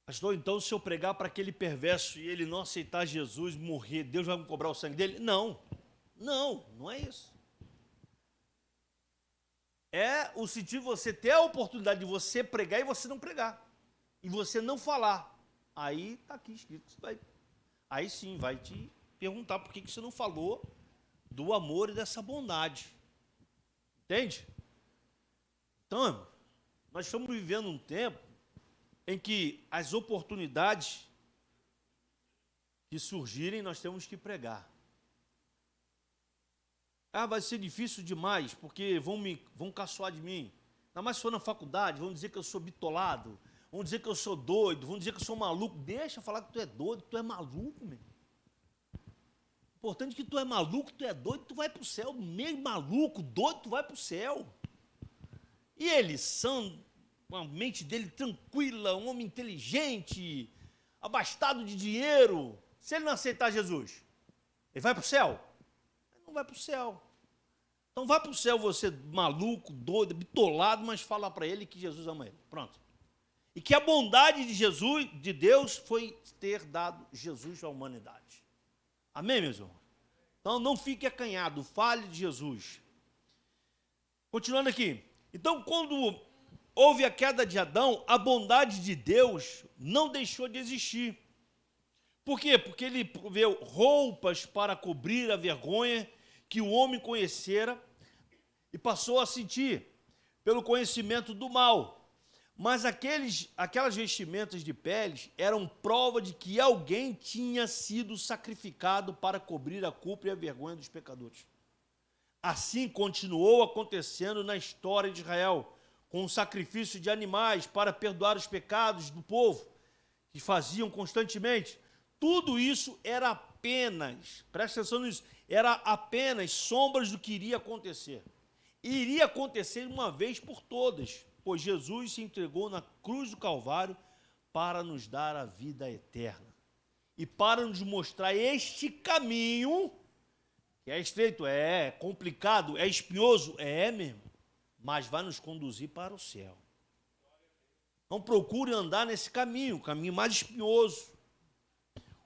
S1: Pastor, então se eu pregar para aquele perverso e ele não aceitar Jesus, morrer, Deus vai me cobrar o sangue dele? Não é isso. É o sentido de você ter a oportunidade de você pregar e você não pregar, e você não falar. Aí está aqui escrito, aí sim vai te perguntar por que você não falou do amor e dessa bondade. Entende? Então, nós estamos vivendo um tempo em que as oportunidades que surgirem, nós temos que pregar. Vai ser difícil demais, porque vão caçoar de mim. Ainda mais se for na faculdade, vão dizer que eu sou bitolado, vão dizer que eu sou doido, vão dizer que eu sou maluco. Deixa falar que tu é doido, que tu é maluco, meu. Importante é que tu é maluco, tu é doido, tu vai para o céu. Meio maluco, doido, tu vai para o céu. E eles são, com a mente dele tranquila, um homem inteligente, abastado de dinheiro, Se ele não aceitar Jesus, ele vai para o céu? Ele não vai para o céu. Então vai para o céu você maluco, doido, bitolado, mas fala para ele que Jesus ama ele. Pronto. E que a bondade de Jesus, de Deus, foi ter dado Jesus à humanidade. Amém, meus irmãos? Então não fique acanhado, fale de Jesus. Continuando aqui. Então, quando houve a queda de Adão, a bondade de Deus não deixou de existir. Por quê? Porque ele proveu roupas para cobrir a vergonha que o homem conhecera e passou a sentir pelo conhecimento do mal. Mas aquelas vestimentas de peles eram prova de que alguém tinha sido sacrificado para cobrir a culpa e a vergonha dos pecadores. Assim continuou acontecendo na história de Israel, com o sacrifício de animais para perdoar os pecados do povo, que faziam constantemente. Tudo isso era apenas, presta atenção nisso, era apenas sombras do que iria acontecer. E iria acontecer uma vez por todas, pois Jesus se entregou na cruz do Calvário para nos dar a vida eterna. E para nos mostrar este caminho, que é estreito, é complicado, é espinhoso, é mesmo, mas vai nos conduzir para o céu. Então procure andar nesse caminho, o caminho mais espinhoso,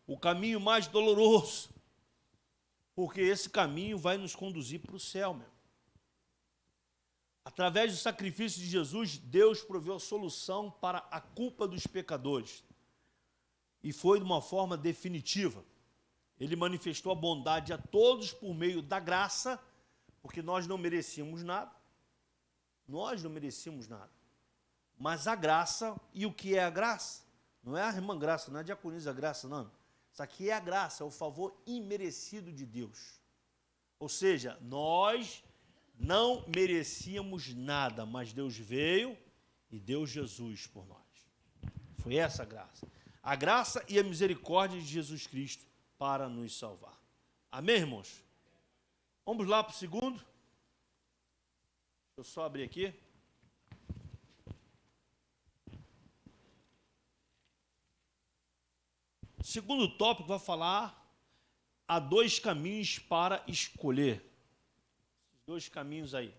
S1: o caminho mais doloroso, porque esse caminho vai nos conduzir para o céu mesmo. Através do sacrifício de Jesus, Deus proveu a solução para a culpa dos pecadores. E foi de uma forma definitiva. Ele manifestou a bondade a todos por meio da graça, porque nós não merecíamos nada. Nós não merecíamos nada. Mas a graça, e o que é a graça? Não é a irmã Graça, não é a diaconisa Graça, não. Isso aqui é a graça, é o favor imerecido de Deus. Ou seja, nós não merecíamos nada, mas Deus veio e deu Jesus por nós. Foi essa a graça. A graça e a misericórdia de Jesus Cristo para nos salvar. Amém, irmãos? Vamos lá para o segundo. Deixa eu só abrir aqui. O segundo tópico vai falar: há dois caminhos para escolher. Dois caminhos aí.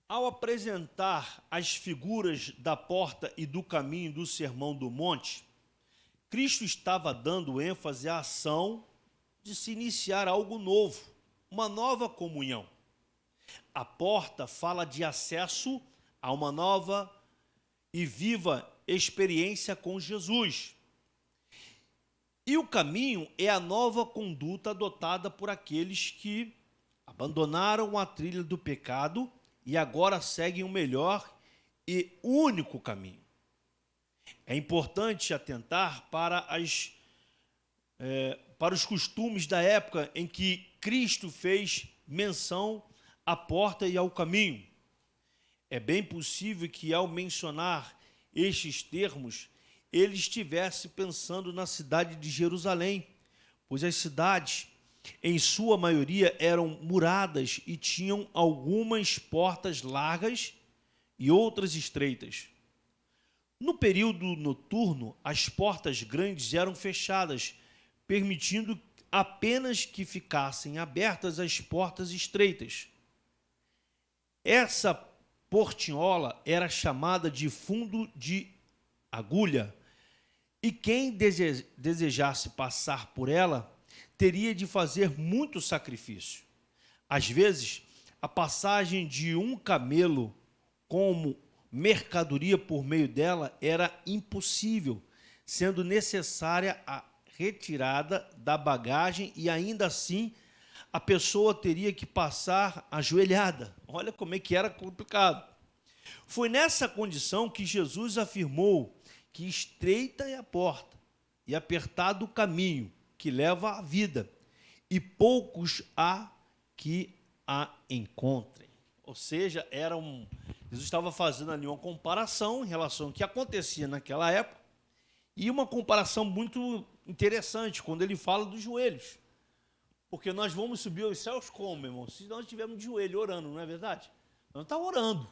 S1: Ao apresentar as figuras da porta e do caminho do Sermão do Monte, Cristo estava dando ênfase à ação de se iniciar algo novo, uma nova comunhão. A porta fala de acesso a uma nova e viva experiência com Jesus. E o caminho é a nova conduta adotada por aqueles que abandonaram a trilha do pecado e agora seguem o melhor e único caminho. É importante atentar para os costumes da época em que Cristo fez menção à porta e ao caminho. É bem possível que, ao mencionar estes termos, ele estivesse pensando na cidade de Jerusalém, pois as cidades, em sua maioria, eram muradas e tinham algumas portas largas e outras estreitas. No período noturno, as portas grandes eram fechadas, permitindo apenas que ficassem abertas as portas estreitas. Essa portinhola era chamada de fundo de agulha, e quem desejasse passar por ela teria de fazer muito sacrifício. Às vezes, a passagem de um camelo como mercadoria por meio dela era impossível, sendo necessária a retirada da bagagem e ainda assim a pessoa teria que passar ajoelhada. Olha como é que era complicado. Foi nessa condição que Jesus afirmou que estreita é a porta e apertado o caminho que leva à vida, e poucos há que a encontrem. Ou seja, Jesus estava fazendo ali uma comparação em relação ao que acontecia naquela época, e uma comparação muito interessante quando ele fala dos joelhos. Porque nós vamos subir aos céus como, irmão? Se nós estivermos de joelho orando, não é verdade? Nós estamos orando.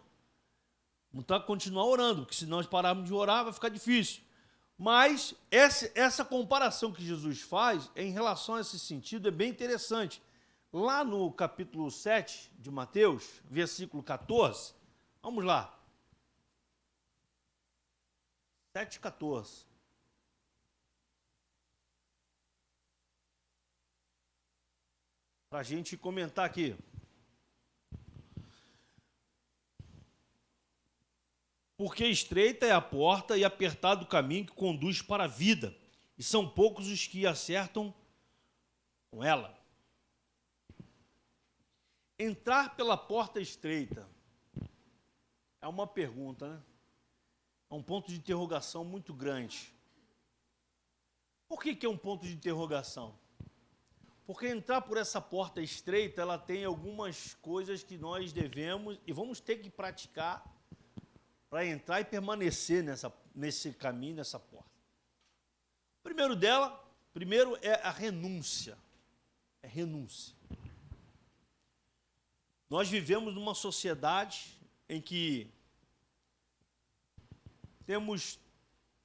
S1: Vamos ter que continuar orando, porque se nós pararmos de orar, vai ficar difícil. Mas essa comparação que Jesus faz em relação a esse sentido é bem interessante. Lá no capítulo 7 de Mateus, versículo 14, vamos lá. 7,14. Para a gente comentar aqui. Porque estreita é a porta e apertado o caminho que conduz para a vida, e são poucos os que acertam com ela. Entrar pela porta estreita é uma pergunta, né? É um ponto de interrogação muito grande. Por que é um ponto de interrogação? Porque entrar por essa porta estreita, ela tem algumas coisas que nós devemos e vamos ter que praticar para entrar e permanecer nesse caminho, nessa porta. Primeiro é a renúncia. É renúncia. Nós vivemos numa sociedade em que temos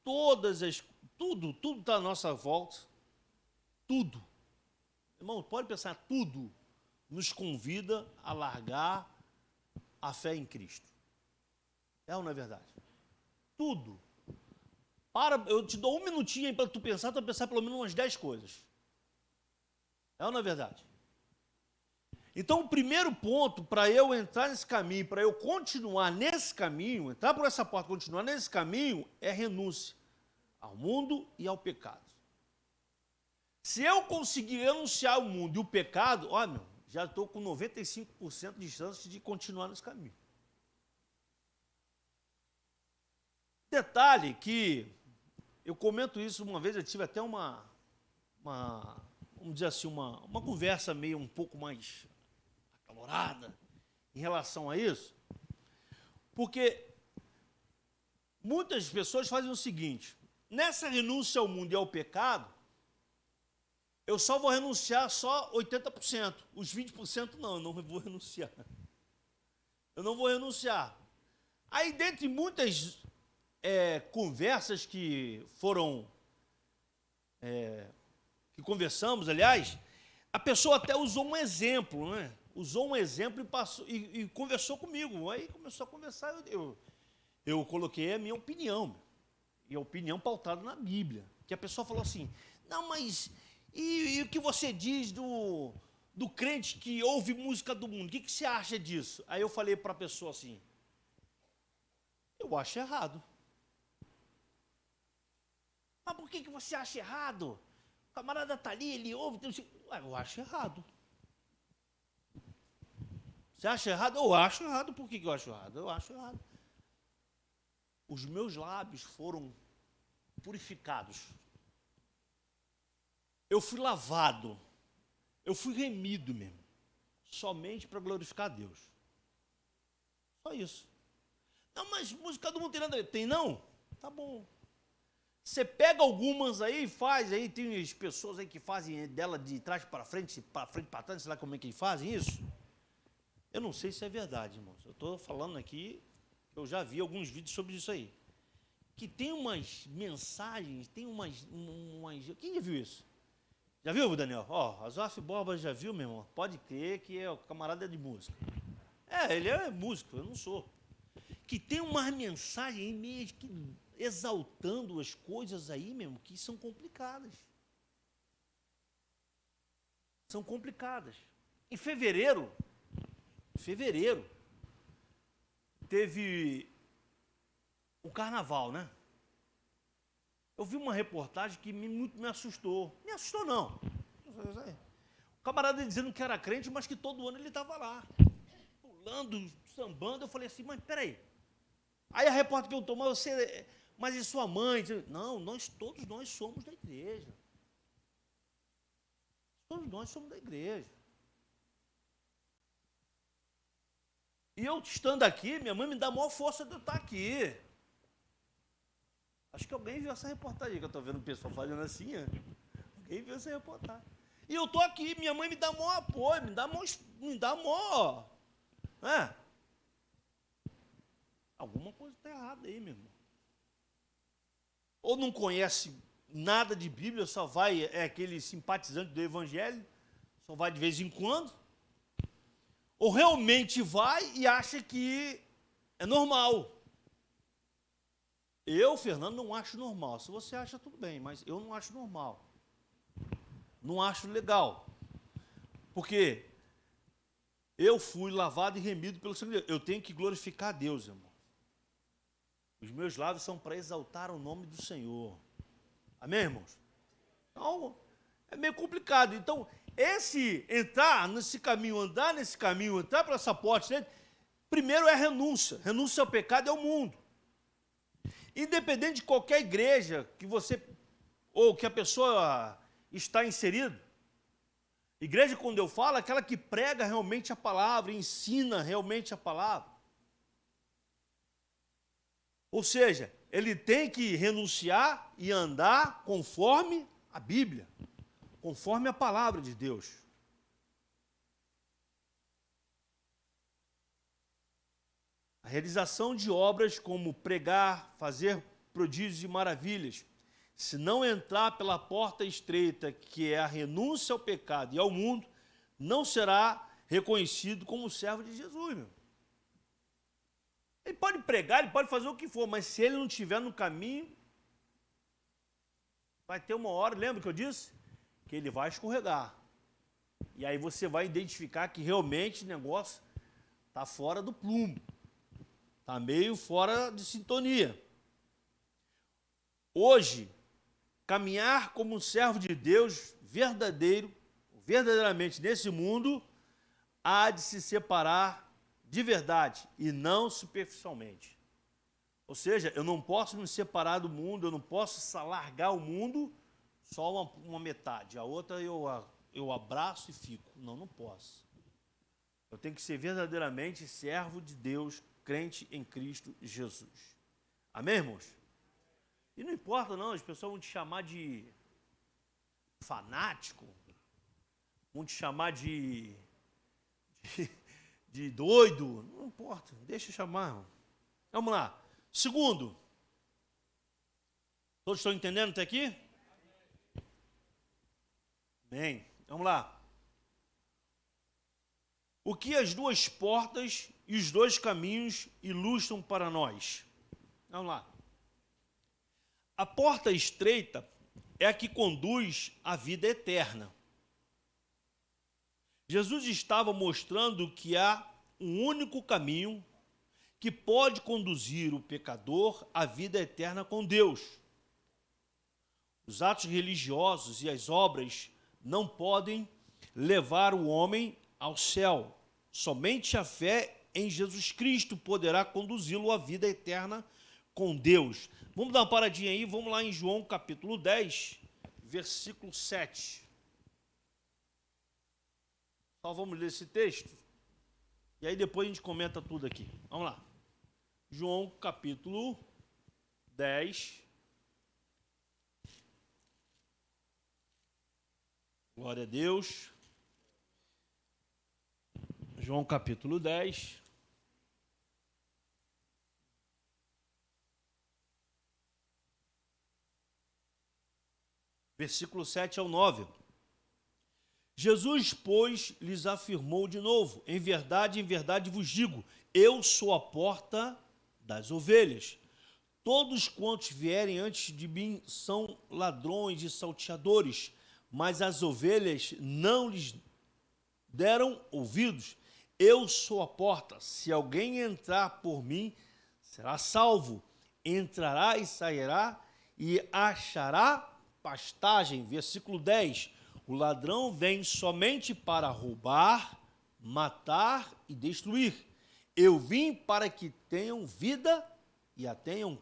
S1: tudo está à nossa volta, tudo. Irmão, pode pensar, tudo nos convida a largar a fé em Cristo. É ou não é verdade? Tudo. Eu te dou um minutinho aí para tu vai pensar pelo menos umas 10 coisas. É ou não é verdade? Então, o primeiro ponto para eu entrar nesse caminho, para eu continuar nesse caminho, entrar por essa porta, continuar nesse caminho, é renúncia ao mundo e ao pecado. Se eu conseguir renunciar ao mundo e o pecado, já estou com 95% de chance de continuar nesse caminho. Detalhe que, eu comento isso uma vez, eu tive até vamos dizer assim, uma conversa meio um pouco mais acalorada em relação a isso, porque muitas pessoas fazem o seguinte: nessa renúncia ao mundo e ao pecado, eu só vou renunciar só 80%, os 20% não, eu não vou renunciar. Eu não vou renunciar. Aí, dentre muitas conversas que foram, que conversamos, aliás, a pessoa até usou um exemplo, né? Usou um exemplo e passou e conversou comigo. Aí começou a conversar, eu coloquei a minha opinião, e a opinião pautada na Bíblia. Que a pessoa falou assim: não, mas e o que você diz do crente que ouve música do mundo? O que você acha disso? Aí eu falei para a pessoa assim: eu acho errado. Mas por que você acha errado? O camarada está ali, ele ouve. Eu acho errado. Você acha errado? Eu acho errado. Por que eu acho errado? Eu acho errado. Os meus lábios foram purificados. Eu fui lavado. Eu fui remido mesmo. Somente para glorificar a Deus. Só isso. Não, mas música do mundo tem nada a ver. Tem não? Tá bom. Você pega algumas aí e faz, aí tem as pessoas aí que fazem dela de trás para frente para trás, sei lá como é que fazem isso. Eu não sei se é verdade, irmãos. Eu estou falando aqui, eu já vi alguns vídeos sobre isso aí. Que tem umas mensagens, tem umas... Quem já viu isso? Já viu, Daniel? Azof Borba já viu, meu irmão? Pode crer que o camarada é de música. Ele é músico, eu não sou. Que tem umas mensagens meio que exaltando as coisas aí mesmo, que são complicadas. São complicadas. Em fevereiro, teve o carnaval, né? Eu vi uma reportagem que muito me assustou. Me assustou, não. O camarada dizendo que era crente, mas que todo ano ele estava lá, pulando, sambando. Eu falei assim, mas peraí. Aí a repórter perguntou, mas e sua mãe? Não, todos nós somos da igreja. Todos nós somos da igreja. E eu estando aqui, minha mãe me dá a maior força de eu estar aqui. Acho que alguém viu essa reportagem, que eu estou vendo o pessoal fazendo assim. Alguém viu essa reportagem. E eu estou aqui, minha mãe me dá maior apoio, me dá maior... Alguma coisa está errada aí, meu irmão. Ou não conhece nada de Bíblia, só vai, é aquele simpatizante do Evangelho, só vai de vez em quando. Ou realmente vai e acha que é normal. Eu, Fernando, não acho normal. Se você acha, tudo bem, mas eu não acho normal. Não acho legal. Porque eu fui lavado e remido pelo sangue de Deus. Eu tenho que glorificar a Deus, irmão. Os meus lábios são para exaltar o nome do Senhor. Amém, irmãos? Então, é meio complicado. Então, entrar nesse caminho, andar nesse caminho, entrar para essa porta, primeiro é renúncia. Renúncia ao pecado e ao mundo. Independente de qualquer igreja que você, ou que a pessoa está inserida, igreja, quando eu falo, é aquela que prega realmente a palavra, ensina realmente a palavra. Ou seja, ele tem que renunciar e andar conforme a Bíblia, conforme a palavra de Deus. A realização de obras como pregar, fazer prodígios e maravilhas, se não entrar pela porta estreita, que é a renúncia ao pecado e ao mundo, não será reconhecido como servo de Jesus, meu. Ele pode pregar, ele pode fazer o que for, mas se ele não estiver no caminho, vai ter uma hora, lembra que eu disse? Que ele vai escorregar. E aí você vai identificar que realmente o negócio está fora do plumo. Está meio fora de sintonia. Hoje, caminhar como um servo de Deus verdadeiramente nesse mundo, há de se separar de verdade e não superficialmente. Ou seja, eu não posso me separar do mundo, eu não posso largar o mundo só uma metade. A outra eu abraço e fico. Não, não posso. Eu tenho que ser verdadeiramente servo de Deus, crente em Cristo Jesus. Amém, irmãos? E não importa, não, as pessoas vão te chamar de fanático, vão te chamar de doido, não importa, deixa eu chamar, irmão. Vamos lá. Segundo, todos estão entendendo até aqui? Bem, vamos lá. O que as duas portas e os dois caminhos ilustram para nós? Vamos lá. A porta estreita é a que conduz à vida eterna. Jesus estava mostrando que há um único caminho que pode conduzir o pecador à vida eterna com Deus. Os atos religiosos e as obras não podem levar o homem ao céu. Somente a fé em Jesus Cristo poderá conduzi-lo à vida eterna com Deus. Vamos dar uma paradinha aí, vamos lá em João capítulo 10, versículo 7. Só vamos ler esse texto, e aí depois a gente comenta tudo aqui. Vamos lá. João capítulo 10. Glória a Deus. João capítulo 10. Versículo 7 ao 9. Jesus, pois, lhes afirmou de novo: em verdade vos digo, eu sou a porta das ovelhas. Todos quantos vierem antes de mim são ladrões e salteadores, mas as ovelhas não lhes deram ouvidos. Eu sou a porta, se alguém entrar por mim, será salvo. Entrará e sairá e achará pastagem. Versículo 10. O ladrão vem somente para roubar, matar e destruir. Eu vim para que tenham vida e a tenham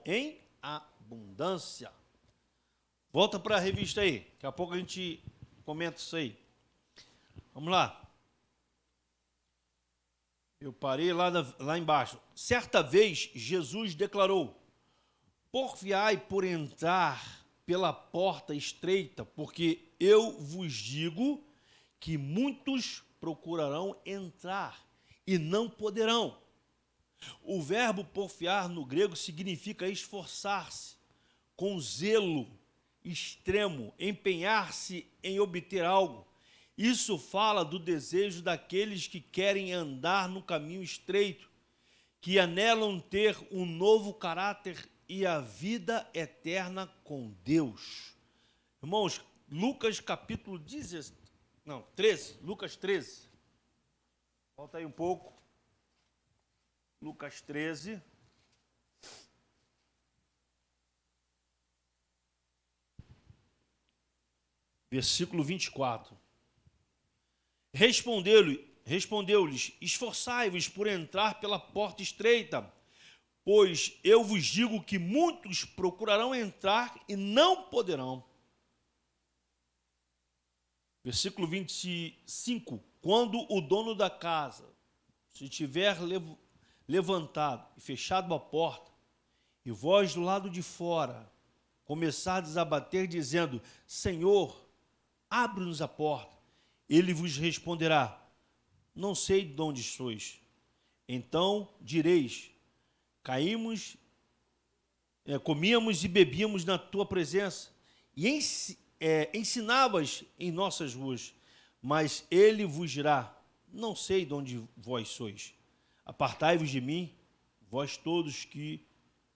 S1: em abundância. Volta para a revista aí, daqui a pouco a gente comenta isso aí. Vamos lá. Eu parei lá embaixo. Certa vez, Jesus declarou: porfiai por entrar pela porta estreita, porque eu vos digo que muitos procurarão entrar e não poderão. O verbo porfiar no grego significa esforçar-se, com zelo extremo, empenhar-se em obter algo. Isso fala do desejo daqueles que querem andar no caminho estreito, que anelam ter um novo caráter e a vida eterna com Deus. Irmãos, Lucas capítulo 13, Lucas 13. Volta aí um pouco. Lucas 13. Versículo 24. Respondeu-lhes: esforçai-vos por entrar pela porta estreita, pois eu vos digo que muitos procurarão entrar e não poderão. Versículo 25. Quando o dono da casa se tiver levantado e fechado a porta, e vós do lado de fora começardes a bater, dizendo: Senhor, abre-nos a porta, ele vos responderá: não sei de onde sois. Então direis: comíamos e bebíamos na tua presença, e ensinavas em nossas ruas. Mas ele vos dirá: não sei de onde vós sois. Apartai-vos de mim, vós todos que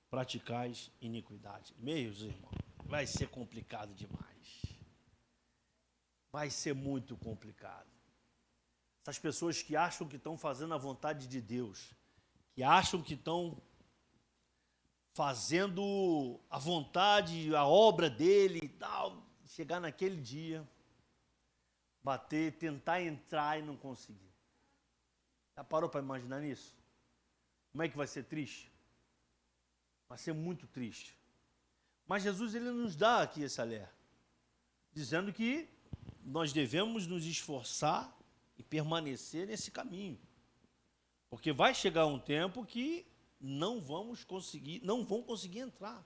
S1: praticais iniquidade. Meus irmãos, vai ser complicado demais. Vai ser muito complicado. Essas pessoas que acham que estão fazendo a vontade de Deus, que acham que estão fazendo a vontade, a obra dele e tal, chegar naquele dia, bater, tentar entrar e não conseguir. Já parou para imaginar nisso? Como é que vai ser triste? Vai ser muito triste. Mas Jesus, ele nos dá aqui esse alerta, dizendo que nós devemos nos esforçar e permanecer nesse caminho. Porque vai chegar um tempo que não vão conseguir entrar.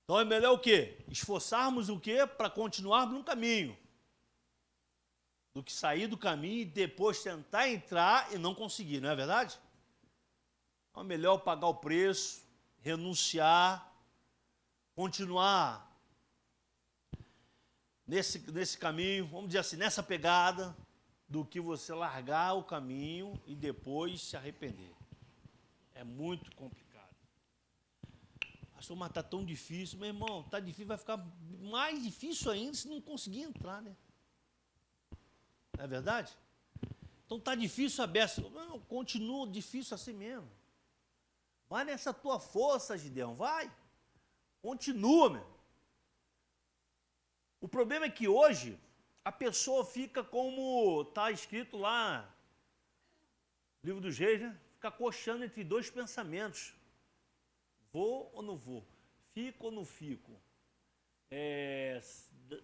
S1: Então é melhor o quê? Esforçarmos o quê? Para continuarmos no caminho, do que sair do caminho e depois tentar entrar e não conseguir, não é verdade? Então é melhor pagar o preço, renunciar, continuar nesse caminho, vamos dizer assim, nessa pegada, do que você largar o caminho e depois se arrepender. É muito complicado. Pastor, mas está tão difícil. Meu irmão, está difícil, vai ficar mais difícil ainda se não conseguir entrar, né? Não é verdade? Então está difícil a beça. Não, continua difícil assim mesmo. Vai nessa tua força, Gideão, vai. Continua, meu. O problema é que hoje a pessoa fica como está escrito lá no livro dos Reis, né? Fica coxando entre dois pensamentos. Vou ou não vou? Fico ou não fico?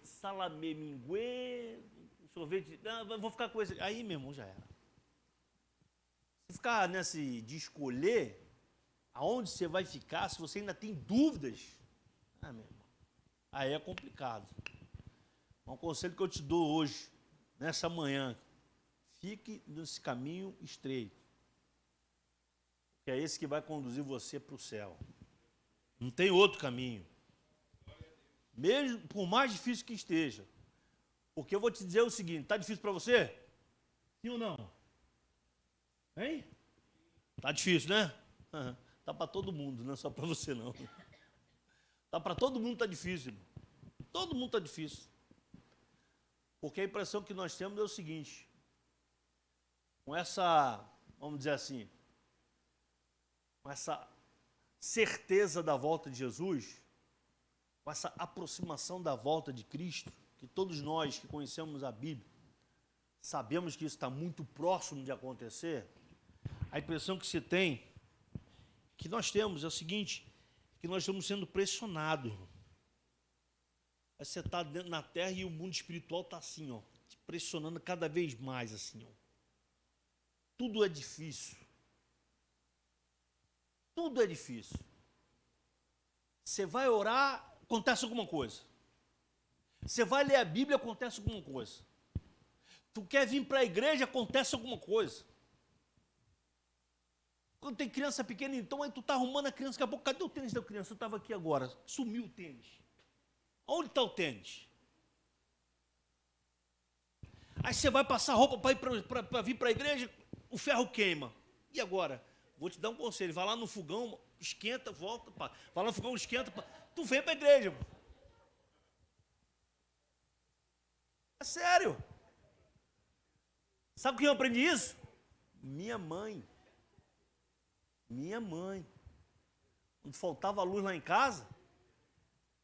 S1: Salamê, minguê, sorvete. Não, vou ficar com esse. Aí, meu irmão, já era. Se ficar nesse de escolher aonde você vai ficar, se você ainda tem dúvidas, meu irmão, aí é complicado. Um conselho que eu te dou hoje, nessa manhã: fique nesse caminho estreito, que é esse que vai conduzir você para o céu. Não tem outro caminho. Mesmo por mais difícil que esteja. Porque eu vou te dizer o seguinte: está difícil para você? Sim ou não? Hein? Está difícil, né? Está para todo mundo, não é só para você não. Está para todo mundo, está difícil. Irmão. Todo mundo está difícil. Porque a impressão que nós temos é o seguinte: com essa, vamos dizer assim, com essa certeza da volta de Jesus, com essa aproximação da volta de Cristo, que todos nós que conhecemos a Bíblia, sabemos que isso está muito próximo de acontecer, a impressão que se tem, que nós temos é o seguinte, que nós estamos sendo pressionados, irmão. Você está dentro na terra e o mundo espiritual está assim, ó, te pressionando cada vez mais, assim, ó. Tudo é difícil. Tudo é difícil. Você vai orar, acontece alguma coisa. Você vai ler a Bíblia, acontece alguma coisa. Tu quer vir para a igreja, acontece alguma coisa. Quando tem criança pequena, então aí tu tá arrumando a criança, daqui a pouco, cadê o tênis da criança? Eu estava aqui agora, sumiu o tênis. Onde está o tênis? Aí você vai passar roupa para vir para a igreja, o ferro queima. E agora? Vou te dar um conselho, vai lá no fogão, esquenta, volta, vai lá no fogão, esquenta, tu vem para a igreja. É sério. Sabe quem eu aprendi isso? Minha mãe. Minha mãe. Quando faltava luz lá em casa,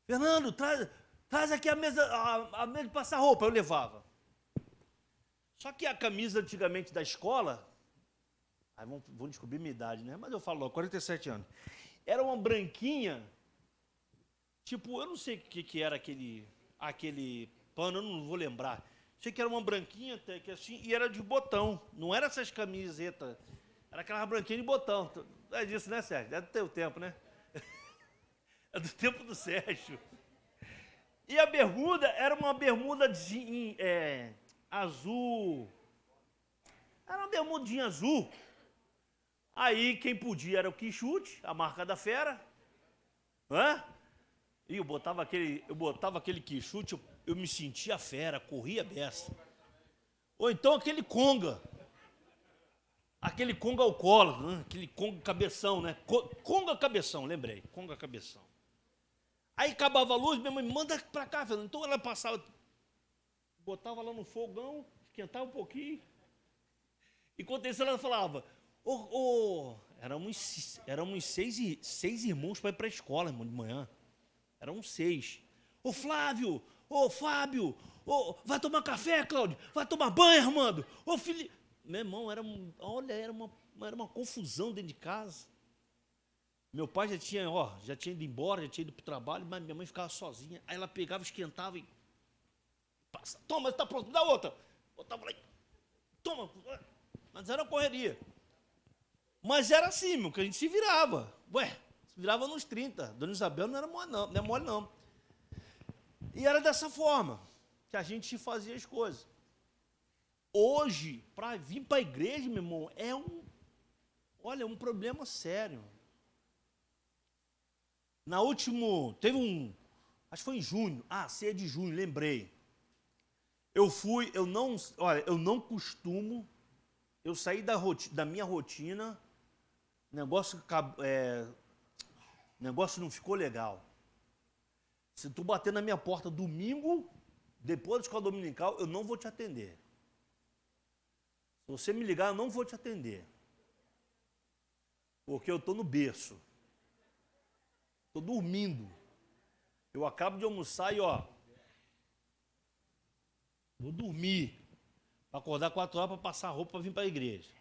S1: Fernando, traz aqui a mesa de passar roupa. Eu levava. Só que a camisa antigamente da escola, aí vão descobrir minha idade, né? Mas eu falo, 47 anos. Era uma branquinha, tipo, eu não sei o que era aquele pano, eu não vou lembrar. Sei que era uma branquinha até que assim, e era de botão. Não era essas camisetas, era aquela branquinha de botão. É disso, né, Sérgio? É do teu tempo, né? É do tempo do Sérgio. E a bermuda era uma bermuda azul. Era uma bermudinha azul. Aí quem podia era o Quixute, a marca da fera. Hã? E eu botava aquele Quixute, eu me sentia fera, corria beça. Ou então aquele conga. Aquele conga alcoólatra, né? Aquele conga cabeção, né? Conga cabeção, lembrei. Conga cabeção. Aí acabava a luz, minha mãe, manda pra cá, Fernando. Então ela passava, botava lá no fogão, esquentava um pouquinho. Enquanto isso ela falava, éramos seis irmãos para ir para a escola, irmão, de manhã. Eram 6. Ô Flávio, ô Fábio, vai tomar café, Cláudio? Vai tomar banho, Armando? Ô Felipe. Meu irmão, era uma confusão dentro de casa. Meu pai já tinha ido embora, já tinha ido para o trabalho, mas minha mãe ficava sozinha. Aí ela pegava, esquentava e passa, toma, está pronto, dá outra. Botava lá e toma. Mas era uma correria. Mas era assim, meu, que a gente se virava. Se virava nos 30. Dona Isabel não era mole, não. Não é mole, não. E era dessa forma que a gente fazia as coisas. Hoje, para vir para a igreja, meu irmão, é um problema sério. Acho que foi em junho, ceia de junho, lembrei. Eu não costumo, eu saí da minha rotina, negócio não ficou legal. Se tu bater na minha porta domingo, depois da escola dominical, eu não vou te atender. Se você me ligar, eu não vou te atender. Porque eu estou no berço. Estou dormindo. Eu acabo de almoçar e, vou dormir. Para acordar 4 horas para passar roupa para vir para a igreja.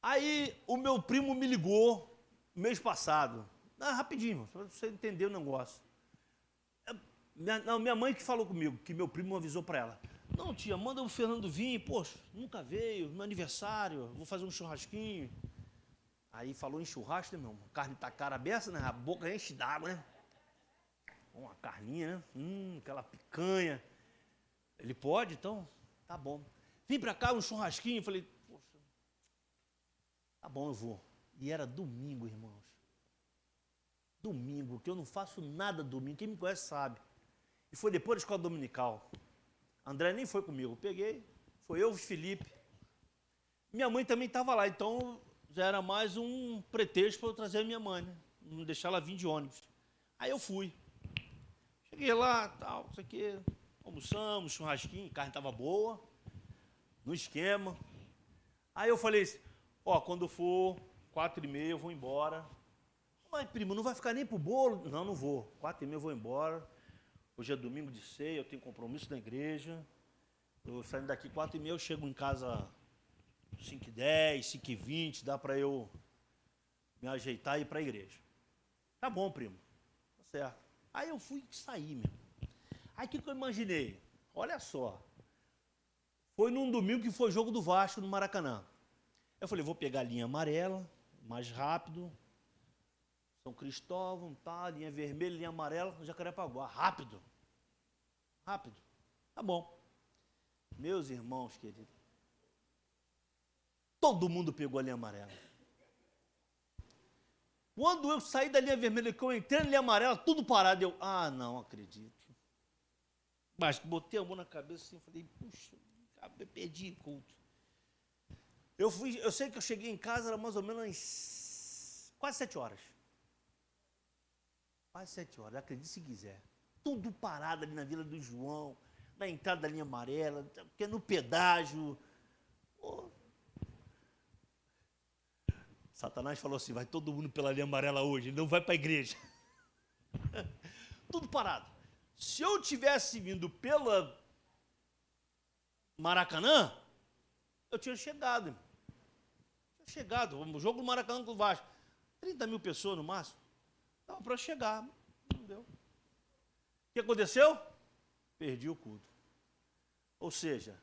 S1: Aí o meu primo me ligou mês passado. Rapidinho, para você entender o negócio. Minha mãe que falou comigo, que meu primo avisou para ela. Não, tia, manda o Fernando vir, poxa, nunca veio, meu aniversário, vou fazer um churrasquinho. Aí falou em churrasco, né, meu irmão? A carne tá cara beça, né? A boca enche d'água, né? Uma carninha, né? Aquela picanha. Ele pode, então? Tá bom. Vim pra cá, um churrasquinho, falei, poxa, tá bom, eu vou. E era domingo, irmãos. Domingo, que eu não faço nada domingo, quem me conhece sabe. E foi depois da escola dominical. André nem foi comigo, eu peguei, foi eu e o Felipe. Minha mãe também estava lá, então já era mais um pretexto para eu trazer a minha mãe, né? Não deixar ela vir de ônibus. Aí eu fui. Cheguei lá, tal, isso aqui, almoçamos, churrasquinho, a carne estava boa, no esquema. Aí eu falei assim, quando for 4h30 eu vou embora. Mas, primo, não vai ficar nem pro bolo? Não, não vou. 4h30 eu vou embora. Hoje é domingo de ceia, eu tenho compromisso na igreja. Eu saindo daqui 4h30, eu chego em casa 5h10, 5h20, dá para eu me ajeitar e ir para a igreja. Tá bom, primo. Tá certo. Aí eu fui sair, meu. Aí o que eu imaginei? Olha só. Foi num domingo que foi jogo do Vasco no Maracanã. Eu falei, vou pegar a linha amarela, mais rápido. São Cristóvão, linha vermelha, linha amarela, Jacarepaguá. Rápido. Rápido. Tá bom. Meus irmãos queridos. todo mundo pegou a linha amarela. Quando eu saí da linha vermelha, que eu entrei na linha amarela, tudo parado, eu, não acredito. Mas botei a mão na cabeça assim, falei, puxa, perdi o culto. Eu sei que eu cheguei em casa, era mais ou menos quase 7 horas. Quase 7 horas, acredite se quiser. Tudo parado ali na Vila do João, na entrada da linha amarela, porque no pedágio. Pô. Satanás falou assim, vai todo mundo pela linha amarela hoje, ele não vai para a igreja. Tudo parado. Se eu tivesse vindo pela Maracanã, eu tinha chegado. O jogo do Maracanã com o Vasco. 30 mil pessoas no máximo. Dava para chegar. Não deu. O que aconteceu? Perdi o culto. Ou seja,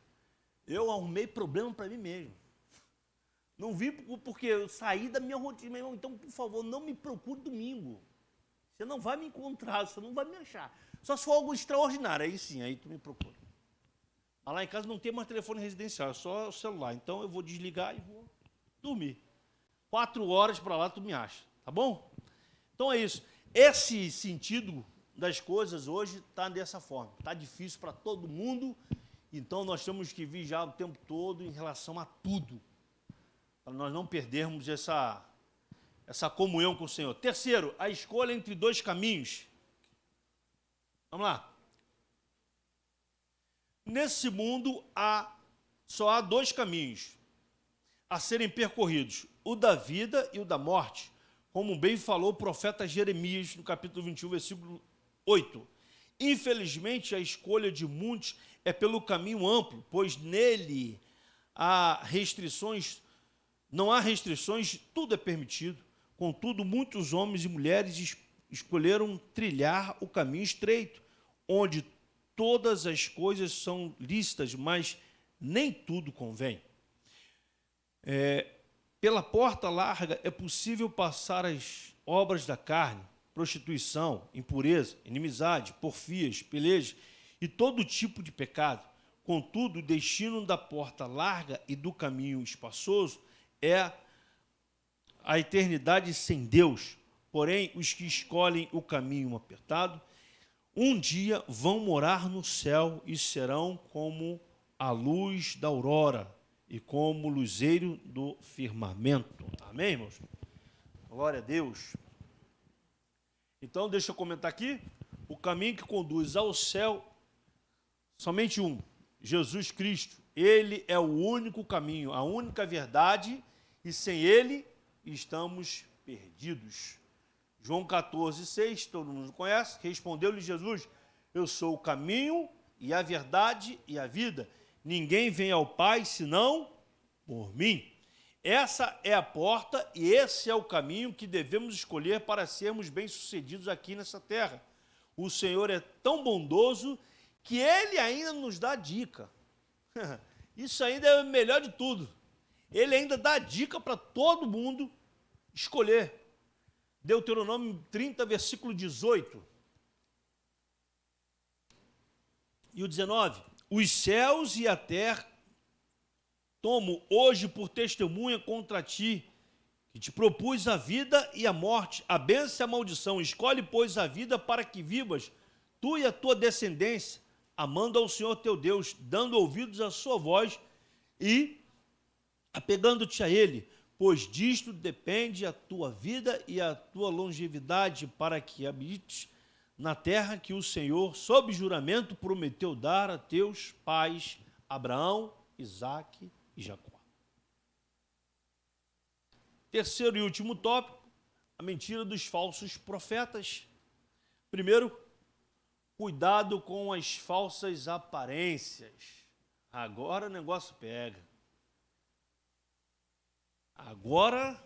S1: eu arrumei problema para mim mesmo. Não vi porque eu saí da minha rotina, meu irmão. Então, por favor, não me procure domingo. Você não vai me encontrar, você não vai me achar. Só se for algo extraordinário, aí sim, aí tu me procura. Mas lá em casa não tem mais telefone residencial, é só o celular. Então eu vou desligar e vou dormir. 4 horas para lá tu me acha, tá bom? Então é isso. Esse sentido das coisas hoje está dessa forma. Está difícil para todo mundo, então nós temos que vigiar o tempo todo em relação a tudo, para nós não perdermos essa comunhão com o Senhor. Terceiro, a escolha entre 2 caminhos. Vamos lá. Nesse mundo só há 2 caminhos a serem percorridos, o da vida e o da morte, como bem falou o profeta Jeremias no capítulo 21, versículo 8. Infelizmente, a escolha de muitos é pelo caminho amplo, pois nele não há restrições, tudo é permitido. Contudo, muitos homens e mulheres escolheram trilhar o caminho estreito, onde todas as coisas são lícitas, mas nem tudo convém. Pela porta larga é possível passar as obras da carne, prostituição, impureza, inimizade, porfias, pelejas e todo tipo de pecado. Contudo, o destino da porta larga e do caminho espaçoso é a eternidade sem Deus. Porém, os que escolhem o caminho apertado, um dia vão morar no céu e serão como a luz da aurora e como o luzeiro do firmamento. Amém, irmãos? Glória a Deus. Então, deixa eu comentar aqui. O caminho que conduz ao céu, somente um, Jesus Cristo. Ele é o único caminho, a única verdade, e sem ele estamos perdidos. João 14, 6, todo mundo conhece. Respondeu-lhe Jesus, eu sou o caminho e a verdade e a vida. Ninguém vem ao Pai senão por mim. Essa é a porta e esse é o caminho que devemos escolher para sermos bem-sucedidos aqui nessa terra. O Senhor é tão bondoso que Ele ainda nos dá dica. Isso ainda é o melhor de tudo. Ele ainda dá dica para todo mundo escolher. Deuteronômio 30, versículo 18. E o 19. Os céus e a terra tomo hoje por testemunha contra ti, que te propus a vida e a morte, a bênção e a maldição. Escolhe, pois, a vida para que vivas, tu e a tua descendência, amando ao Senhor teu Deus, dando ouvidos à sua voz e apegando-te a Ele, pois disto depende a tua vida e a tua longevidade, para que habites na terra que o Senhor, sob juramento, prometeu dar a teus pais, Abraão, Isaque e Jacó. Terceiro e último tópico, a mentira dos falsos profetas. Primeiro, cuidado com as falsas aparências. Agora o negócio pega. Agora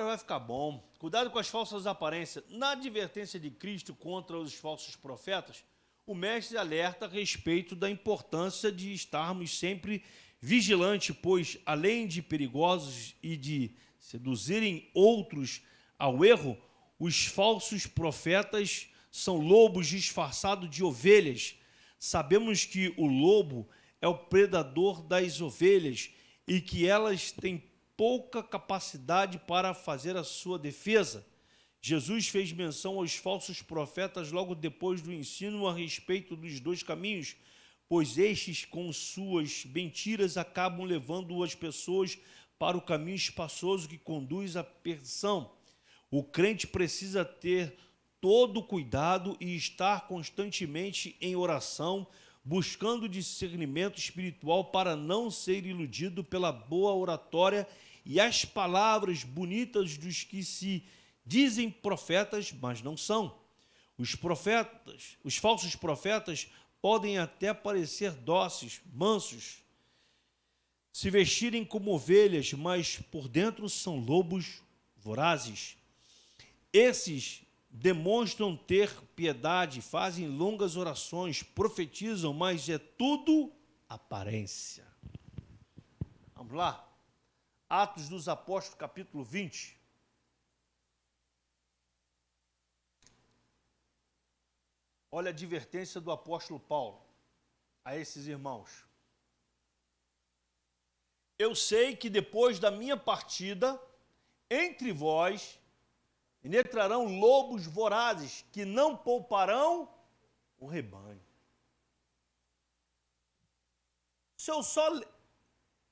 S1: vai ficar bom. Cuidado com as falsas aparências. Na advertência de Cristo contra os falsos profetas, o mestre alerta a respeito da importância de estarmos sempre vigilantes, pois, além de perigosos e de seduzirem outros ao erro, os falsos profetas são lobos disfarçados de ovelhas. Sabemos que o lobo é o predador das ovelhas e que elas têm pouca capacidade para fazer a sua defesa. Jesus fez menção aos falsos profetas logo depois do ensino a respeito dos dois caminhos, pois estes, com suas mentiras, acabam levando as pessoas para o caminho espaçoso que conduz à perdição. O crente precisa ter todo cuidado e estar constantemente em oração, buscando discernimento espiritual para não ser iludido pela boa oratória e as palavras bonitas dos que se dizem profetas, mas não são. Os falsos profetas podem até parecer dóceis, mansos, se vestirem como ovelhas, mas por dentro são lobos vorazes. Esses demonstram ter piedade, fazem longas orações, profetizam, mas é tudo aparência. Vamos lá? Atos dos Apóstolos, capítulo 20. Olha a advertência do apóstolo Paulo a esses irmãos. Eu sei que depois da minha partida, entre vós, penetrarão lobos vorazes que não pouparão o rebanho.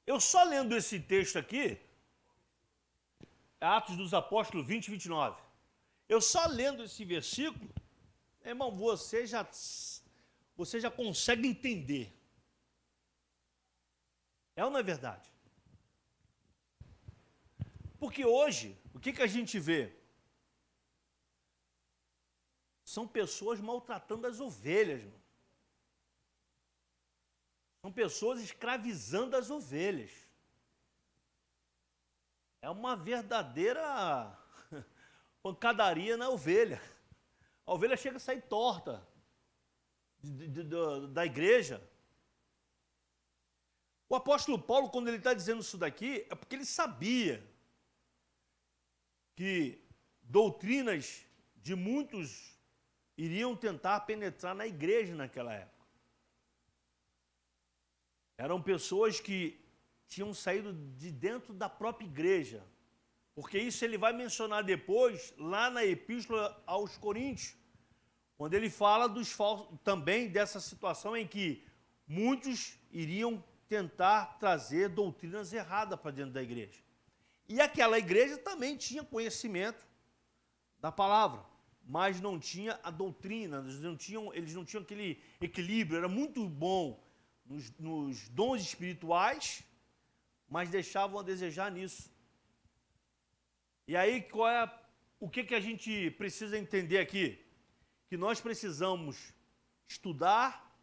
S1: Eu só lendo esse texto aqui, Atos dos Apóstolos 20, 29, eu só lendo esse versículo, irmão, você já consegue entender. É ou não é verdade? Porque hoje, o que a gente vê? São pessoas maltratando as ovelhas, irmão. São pessoas escravizando as ovelhas. É uma verdadeira pancadaria na ovelha. A ovelha chega a sair torta da igreja. O apóstolo Paulo, quando ele está dizendo isso daqui, é porque ele sabia que doutrinas de muitos iriam tentar penetrar na igreja naquela época. Eram pessoas que tinham saído de dentro da própria igreja, porque isso ele vai mencionar depois, lá na Epístola aos Coríntios, quando ele fala também dessa situação em que muitos iriam tentar trazer doutrinas erradas para dentro da igreja. E aquela igreja também tinha conhecimento da palavra, mas não tinha a doutrina, eles não tinham aquele equilíbrio. Era muito bom nos dons espirituais, mas deixavam a desejar nisso. E aí, o que a gente precisa entender aqui? Que nós precisamos estudar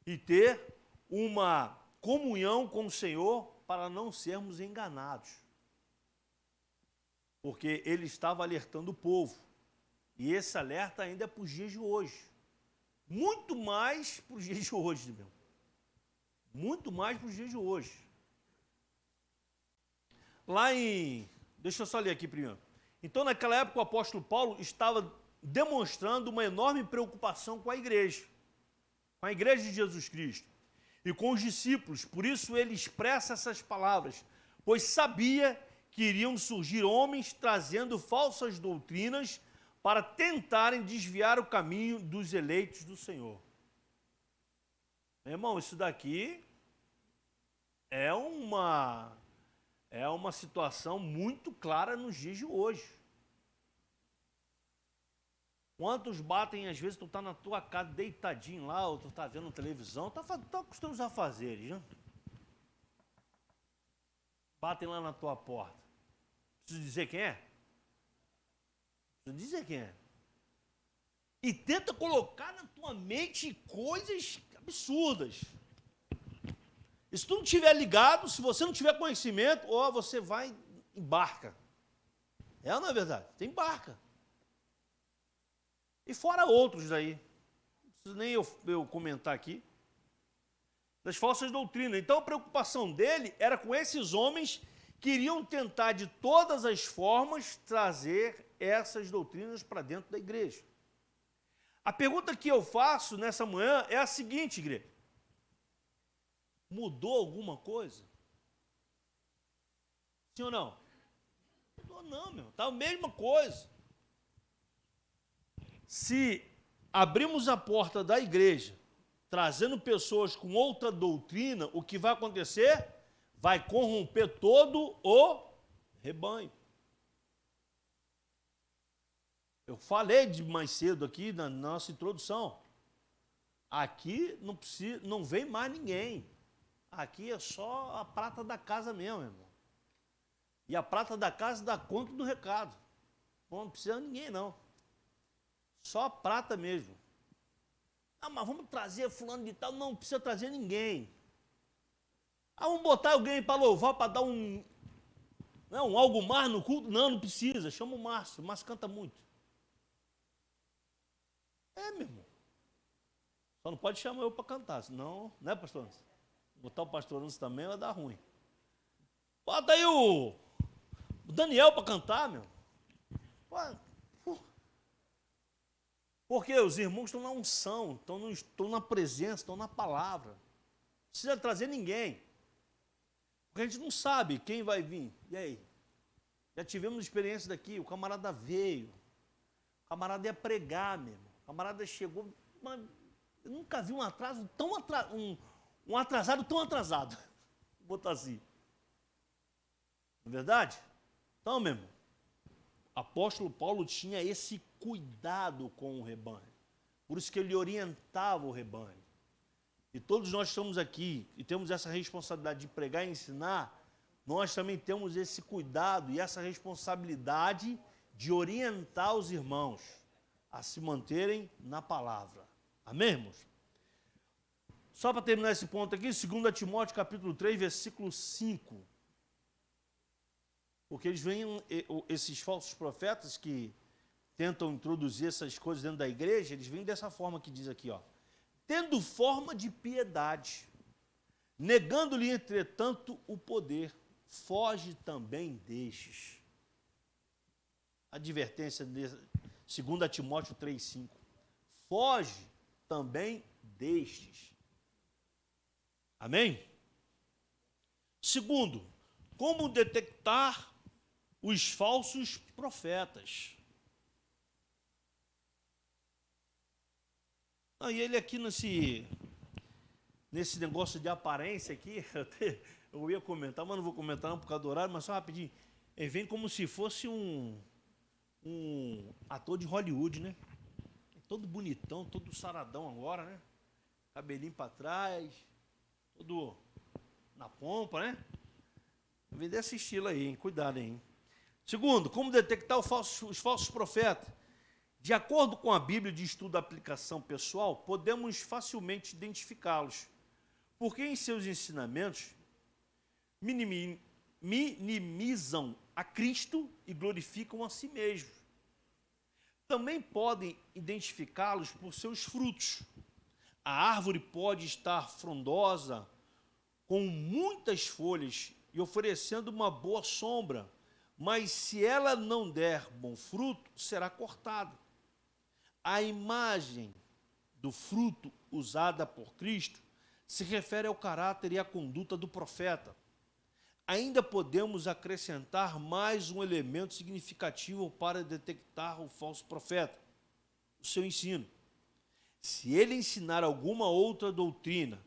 S1: e ter uma comunhão com o Senhor para não sermos enganados. Porque ele estava alertando o povo. E esse alerta ainda é para os dias de hoje. Muito mais para os dias de hoje, meu. Muito mais para os dias de hoje. Deixa eu só ler aqui primeiro. Então, naquela época, o apóstolo Paulo estava demonstrando uma enorme preocupação com a igreja de Jesus Cristo e com os discípulos. Por isso ele expressa essas palavras, pois sabia que iriam surgir homens trazendo falsas doutrinas para tentarem desviar o caminho dos eleitos do Senhor. Meu irmão, isso daqui é uma situação muito clara nos dias de hoje. Quantos batem, às vezes, tu está na tua casa deitadinho lá, ou tu está vendo televisão, tá com os teus afazeres, né? Batem lá na tua porta. Preciso dizer quem é? Preciso dizer quem é. E tenta colocar na tua mente coisas absurdas. E se tu não estiver ligado, se você não tiver conhecimento, você vai em barca. É ou não é verdade? Você embarca. E fora outros aí, não preciso nem eu comentar aqui, das falsas doutrinas. Então a preocupação dele era com esses homens que iriam tentar de todas as formas trazer essas doutrinas para dentro da igreja. A pergunta que eu faço nessa manhã é a seguinte, igreja. Mudou alguma coisa? Sim ou não? Mudou não, meu. Está a mesma coisa. Se abrimos a porta da igreja, trazendo pessoas com outra doutrina, o que vai acontecer? Vai corromper todo o rebanho. Eu falei de mais cedo aqui na nossa introdução. Aqui não vem mais ninguém. Aqui é só a prata da casa mesmo, irmão. E a prata da casa dá conta do recado. Não precisa de ninguém, não. Só a prata mesmo. Ah, mas vamos trazer fulano de tal. Não precisa trazer ninguém. Ah, vamos botar alguém para louvar, para dar um algo mais no culto? Não precisa. Chama o Márcio. O Márcio canta muito. Meu irmão. Só não pode chamar eu para cantar, senão, né, pastor Anso? Botar o pastor Anso também vai dar ruim. Bota aí o Daniel para cantar, meu. Porque os irmãos estão na unção, estão na presença, estão na palavra. Não precisa trazer ninguém. Porque a gente não sabe quem vai vir. E aí? Já tivemos experiência daqui, o camarada veio. O camarada ia pregar, meu irmão. O camarada chegou, mas eu nunca vi um atraso tão atrasado, um atrasado tão atrasado. Vou botar assim. Não é verdade? Então, meu irmão, o apóstolo Paulo tinha esse cuidado com o rebanho. Por isso que ele orientava o rebanho. E todos nós estamos aqui e temos essa responsabilidade de pregar e ensinar, nós também temos esse cuidado e essa responsabilidade de orientar os irmãos a se manterem na palavra. Amém, irmãos? Só para terminar esse ponto aqui, 2 Timóteo capítulo 3, versículo 5. Porque eles vêm, esses falsos profetas que tentam introduzir essas coisas dentro da igreja, eles vêm dessa forma que diz aqui, ó. Tendo forma de piedade, negando-lhe, entretanto, o poder, foge também destes. Advertência de 2 Timóteo 3,5. Foge também destes. Amém? Segundo, como detectar os falsos profetas? E ele aqui nesse negócio de aparência aqui, eu ia comentar, mas não vou comentar não por causa do horário, mas só rapidinho. Ele vem como se fosse um ator de Hollywood, né? Todo bonitão, todo saradão agora, né? Cabelinho para trás, todo na pompa, né? Vem desse estilo aí, hein? Cuidado, hein? Segundo, como detectar os falsos profetas? De acordo com a Bíblia de estudo da aplicação pessoal, podemos facilmente identificá-los, porque em seus ensinamentos minimizam a Cristo e glorificam a si mesmos. Também podem identificá-los por seus frutos. A árvore pode estar frondosa, com muitas folhas e oferecendo uma boa sombra, mas se ela não der bom fruto, será cortada. A imagem do fruto usada por Cristo se refere ao caráter e à conduta do profeta. Ainda podemos acrescentar mais um elemento significativo para detectar o falso profeta: o seu ensino. Se ele ensinar alguma outra doutrina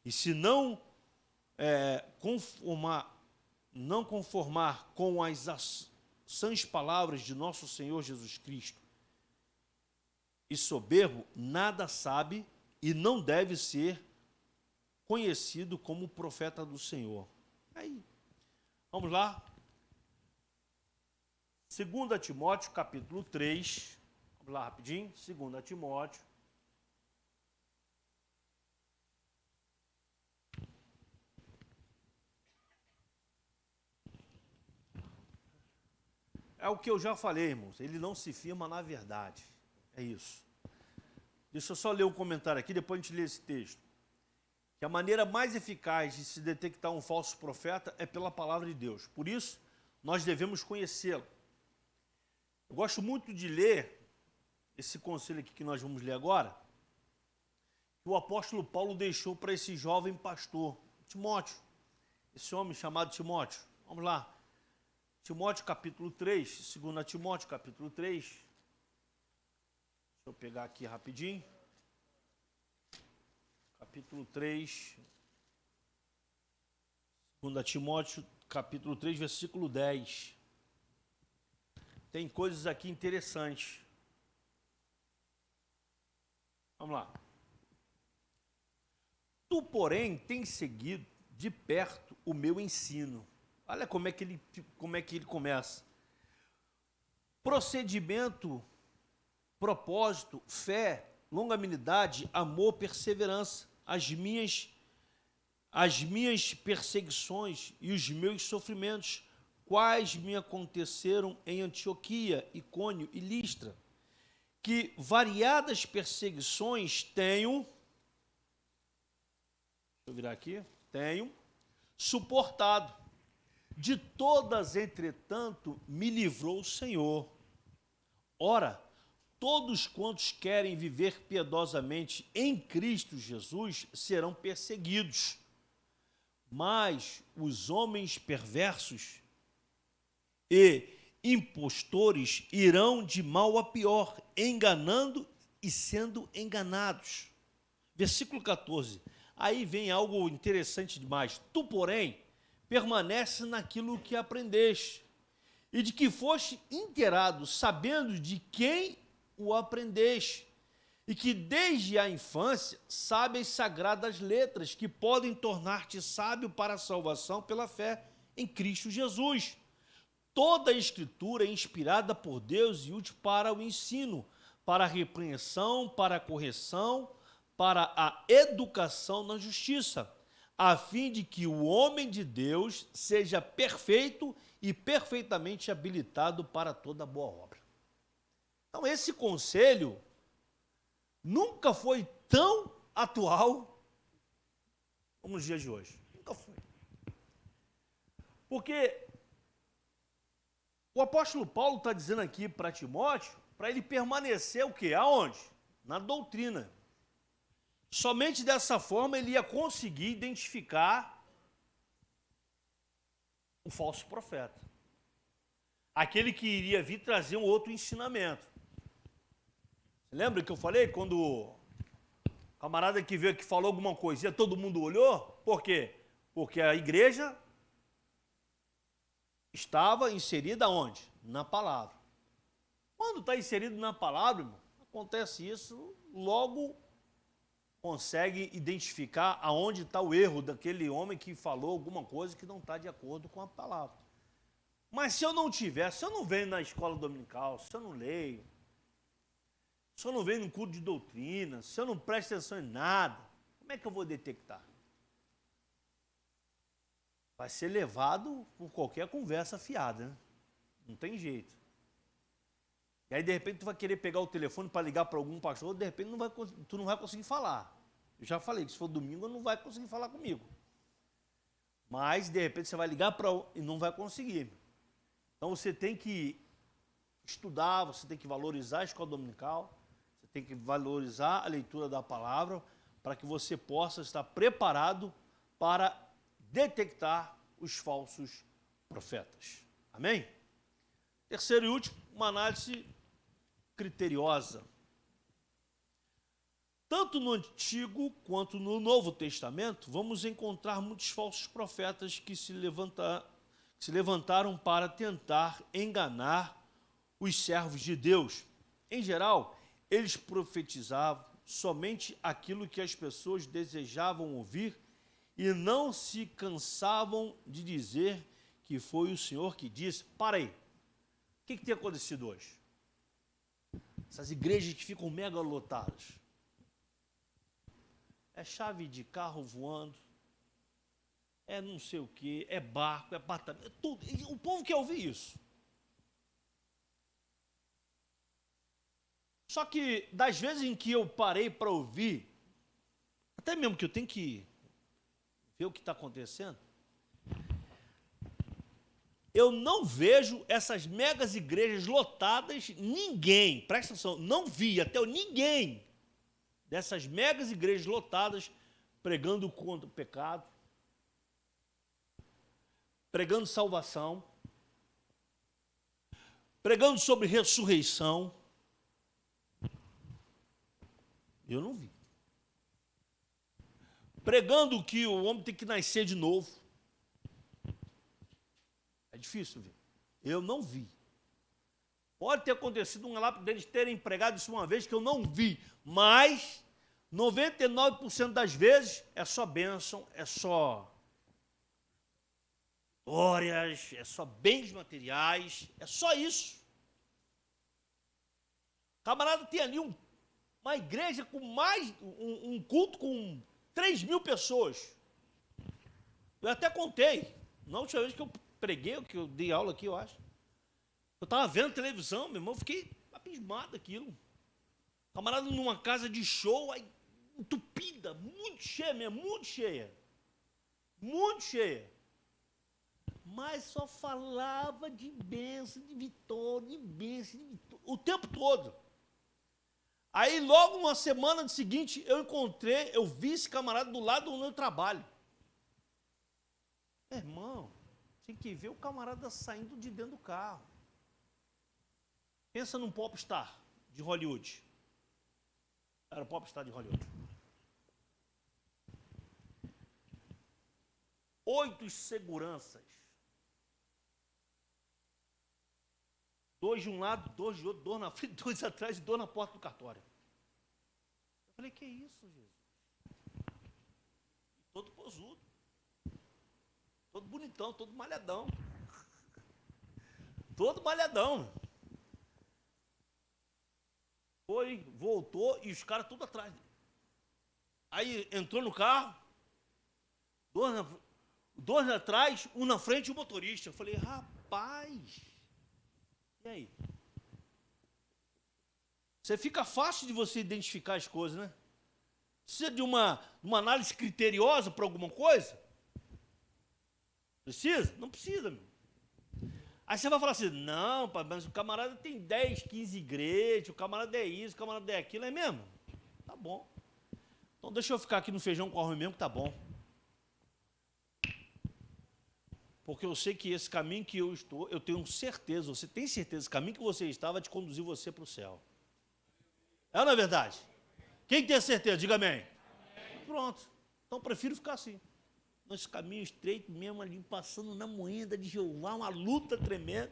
S1: e se não conformar com as sãs palavras de nosso Senhor Jesus Cristo, e soberbo, nada sabe e não deve ser conhecido como profeta do Senhor. Aí, vamos lá. 2 Timóteo, capítulo 3. Vamos lá rapidinho. 2 Timóteo. É o que eu já falei, irmãos. Ele não se firma na verdade. É isso. Deixa eu só ler um comentário aqui, depois a gente lê esse texto. Que a maneira mais eficaz de se detectar um falso profeta é pela palavra de Deus. Por isso, nós devemos conhecê-lo. Eu gosto muito de ler esse conselho aqui que nós vamos ler agora, que o apóstolo Paulo deixou para esse jovem pastor, Timóteo, esse homem chamado Timóteo. Vamos lá. Timóteo capítulo 3, 2 Timóteo capítulo 3. Deixa eu pegar aqui rapidinho. Capítulo 3, 2 Timóteo capítulo 3, versículo 10. Tem coisas aqui interessantes. Vamos lá. Tu, porém, tens seguido de perto o meu ensino. Olha como é que ele começa. Procedimento, propósito, fé, longanimidade, amor, perseverança, as minhas perseguições e os meus sofrimentos, quais me aconteceram em Antioquia, Icônio e Listra, que variadas perseguições tenho suportado. De todas, entretanto, me livrou o Senhor. Ora, todos quantos querem viver piedosamente em Cristo Jesus serão perseguidos, mas os homens perversos e impostores irão de mal a pior, enganando e sendo enganados. Versículo 14. Aí vem algo interessante demais. Tu, porém, permanece naquilo que aprendeste e de que foste inteirado, sabendo de quem o aprendeste, e que desde a infância sabe as sagradas letras que podem tornar-te sábio para a salvação pela fé em Cristo Jesus. Toda a Escritura é inspirada por Deus e útil para o ensino, para a repreensão, para a correção, para a educação na justiça, a fim de que o homem de Deus seja perfeito e perfeitamente habilitado para toda boa obra. Então, esse conselho nunca foi tão atual como nos dias de hoje. Nunca foi. Porque o apóstolo Paulo está dizendo aqui para Timóteo, para ele permanecer o quê? Aonde? Na doutrina. Somente dessa forma ele ia conseguir identificar o falso profeta. Aquele que iria vir trazer um outro ensinamento. Lembra que eu falei quando o camarada que veio aqui falou alguma coisinha, todo mundo olhou? Por quê? Porque a igreja estava inserida onde? Na palavra. Quando está inserido na palavra, irmão, acontece isso, logo consegue identificar aonde está o erro daquele homem que falou alguma coisa que não está de acordo com a palavra. Mas se eu não tiver, se eu não venho na escola dominical, se eu não leio, se eu não venho no culto de doutrina, se eu não presto atenção em nada, como é que eu vou detectar? Vai ser levado por qualquer conversa fiada, né? Não tem jeito. E aí, de repente, tu vai querer pegar o telefone para ligar para algum pastor, de repente tu não vai conseguir falar. Eu já falei que se for domingo, não vai conseguir falar comigo. Mas, de repente, você vai ligar e não vai conseguir. Então, você tem que estudar, você tem que valorizar a escola dominical, você tem que valorizar a leitura da palavra, para que você possa estar preparado para detectar os falsos profetas. Amém? Terceiro e último, uma análise criteriosa. Tanto no Antigo quanto no Novo Testamento, vamos encontrar muitos falsos profetas que se levantaram para tentar enganar os servos de Deus. Em geral, eles profetizavam somente aquilo que as pessoas desejavam ouvir e não se cansavam de dizer que foi o Senhor que disse. Para aí, o que tem acontecido hoje? Essas igrejas que ficam mega lotadas. É chave de carro voando, é não sei o quê, é barco, é apartamento, é tudo. O povo quer ouvir isso. Só que, das vezes em que eu parei para ouvir, até mesmo que eu tenho que ver o que está acontecendo, eu não vejo essas megas igrejas lotadas, ninguém, presta atenção, não vi até ninguém dessas megas igrejas lotadas pregando contra o pecado, pregando salvação, pregando sobre ressurreição. Eu não vi. Pregando que o homem tem que nascer de novo. É difícil ver. Eu não vi. Pode ter acontecido um relato deles terem pregado isso uma vez que eu não vi, mas 99% das vezes é só bênção, é só glórias, é só bens materiais, é só isso. O camarada tem ali uma igreja com mais, um culto com 3.000 pessoas. Eu até contei, na última vez que eu preguei, que eu dei aula aqui, eu acho. Eu estava vendo televisão, meu irmão, fiquei abismado aquilo. Camarada numa casa de show, aí, entupida, muito cheia mesmo, muito cheia. Muito cheia. Mas só falava de bênção, de vitória, de bênção, de vitória, o tempo todo. Aí, logo uma semana seguinte, eu vi esse camarada do lado onde eu trabalho. Meu irmão, tinha que ver o camarada saindo de dentro do carro. Pensa num popstar de Hollywood. Era o popstar de Hollywood. 8 seguranças. 2 de um lado, 2 de outro, 2 na frente, 2 atrás e 2 na porta do cartório. Eu falei, que isso, Jesus? Todo posudo. Todo bonitão, todo malhadão. Todo malhadão. Foi, voltou e os caras tudo atrás. Aí entrou no carro, 2 atrás, 1 na frente e o motorista. Eu falei, rapaz, e aí? Você fica fácil de você identificar as coisas, né? Precisa de uma análise criteriosa para alguma coisa? Precisa? Não precisa, meu. Aí você vai falar assim, não, pai, mas o camarada tem 10, 15 igrejas, o camarada é isso, o camarada é aquilo, é mesmo? Tá bom. Então deixa eu ficar aqui no feijão com arroz mesmo, que tá bom. Porque eu sei que esse caminho que eu estou, eu tenho certeza, você tem certeza, esse caminho que você está vai te conduzir você para o céu. É ou não é verdade? Quem tem certeza? Diga amém. Pronto. Então eu prefiro ficar assim. Nesse caminho estreito mesmo ali, passando na moenda de Jeová, uma luta tremenda.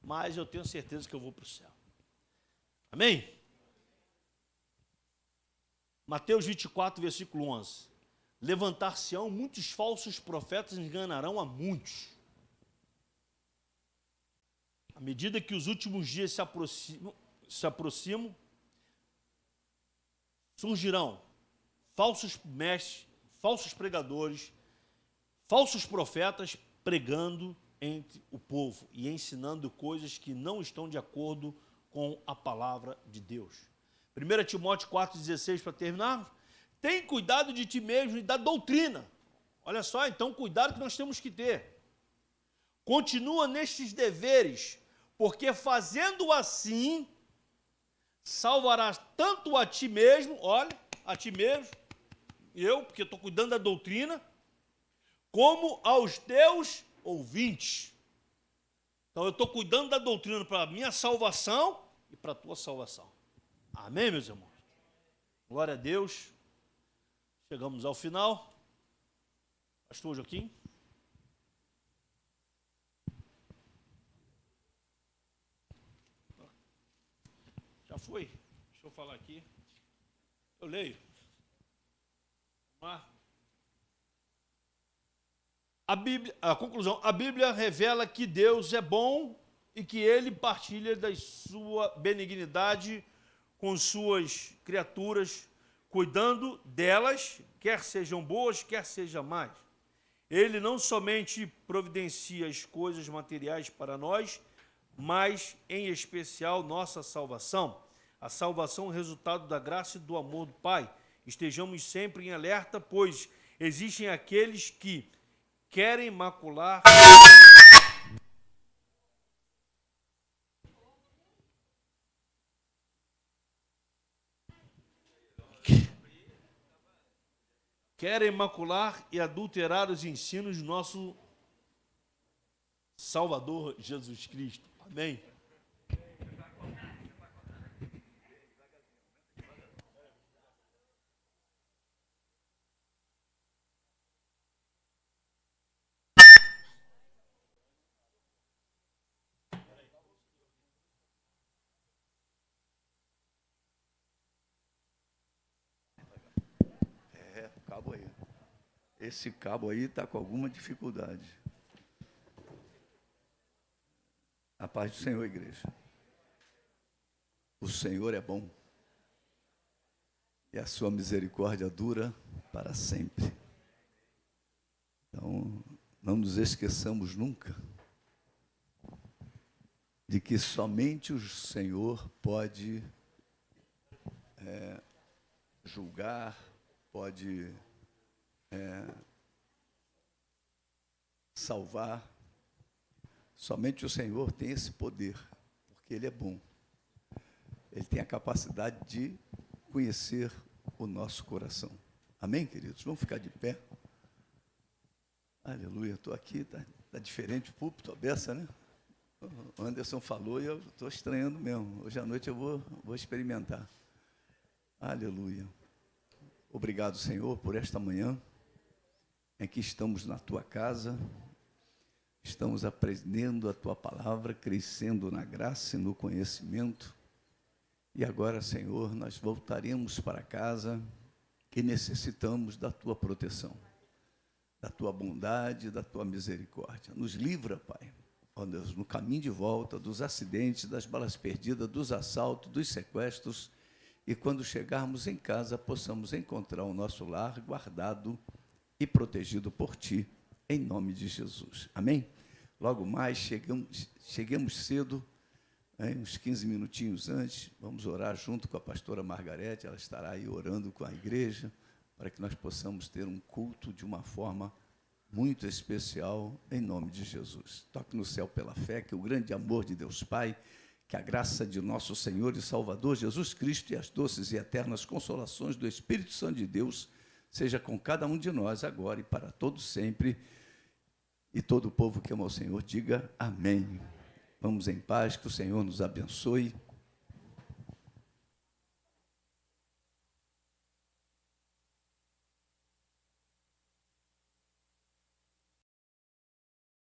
S1: Mas eu tenho certeza que eu vou para o céu. Amém? Mateus 24, versículo 11. Levantar-se-ão muitos falsos profetas e enganarão a muitos. À medida que os últimos dias se aproximam, surgirão falsos mestres, falsos pregadores, falsos profetas pregando entre o povo e ensinando coisas que não estão de acordo com a palavra de Deus. 1 Timóteo 4,16, para terminarmos. Tem cuidado de ti mesmo e da doutrina. Olha só, então, cuidado que nós temos que ter. Continua nestes deveres, porque fazendo assim, salvarás tanto a ti mesmo, olha, a ti mesmo, eu, porque estou cuidando da doutrina, como aos teus ouvintes. Então eu estou cuidando da doutrina para a minha salvação e para a tua salvação. Amém, meus irmãos? Glória a Deus. Chegamos ao final. Pastor Joaquim. Já foi? Deixa eu falar aqui. Eu leio. Vamos lá. A conclusão, a Bíblia revela que Deus é bom e que Ele partilha da sua benignidade com suas criaturas, cuidando delas, quer sejam boas, quer sejam más. Ele não somente providencia as coisas materiais para nós, mas, em especial, nossa salvação. A salvação é o resultado da graça e do amor do Pai. Estejamos sempre em alerta, pois existem aqueles que querem macular e adulterar os ensinos do nosso Salvador Jesus Cristo. Amém?
S2: O cabo aí. Esse cabo aí está com alguma dificuldade. A paz do Senhor, igreja. O Senhor é bom. E a sua misericórdia dura para sempre. Então, não nos esqueçamos nunca de que somente o Senhor pode julgar, pode salvar. Somente o Senhor tem esse poder, porque Ele é bom. Ele tem a capacidade de conhecer o nosso coração. Amém, queridos? Vamos ficar de pé. Aleluia, estou aqui, está diferente o púlpito, a beça, né? O Anderson falou e eu estou estranhando mesmo. Hoje à noite eu vou experimentar. Aleluia. Obrigado, Senhor, por esta manhã em que estamos na Tua casa, estamos aprendendo a Tua palavra, crescendo na graça e no conhecimento. E agora, Senhor, nós voltaremos para casa e necessitamos da Tua proteção, da Tua bondade, da Tua misericórdia. Nos livra, Pai, ó Deus, no caminho de volta, dos acidentes, das balas perdidas, dos assaltos, dos sequestros, e quando chegarmos em casa, possamos encontrar o nosso lar guardado e protegido por Ti, em nome de Jesus. Amém? Logo mais, cheguemos cedo, uns 15 minutinhos antes, vamos orar junto com a pastora Margarete, ela estará aí orando com a igreja, para que nós possamos ter um culto de uma forma muito especial, em nome de Jesus. Toque no céu pela fé, que o grande amor de Deus Pai, que a graça de nosso Senhor e Salvador Jesus Cristo e as doces e eternas consolações do Espírito Santo de Deus seja com cada um de nós agora e para todos sempre. E todo o povo que ama o Senhor diga amém. Vamos em paz, que o Senhor nos abençoe.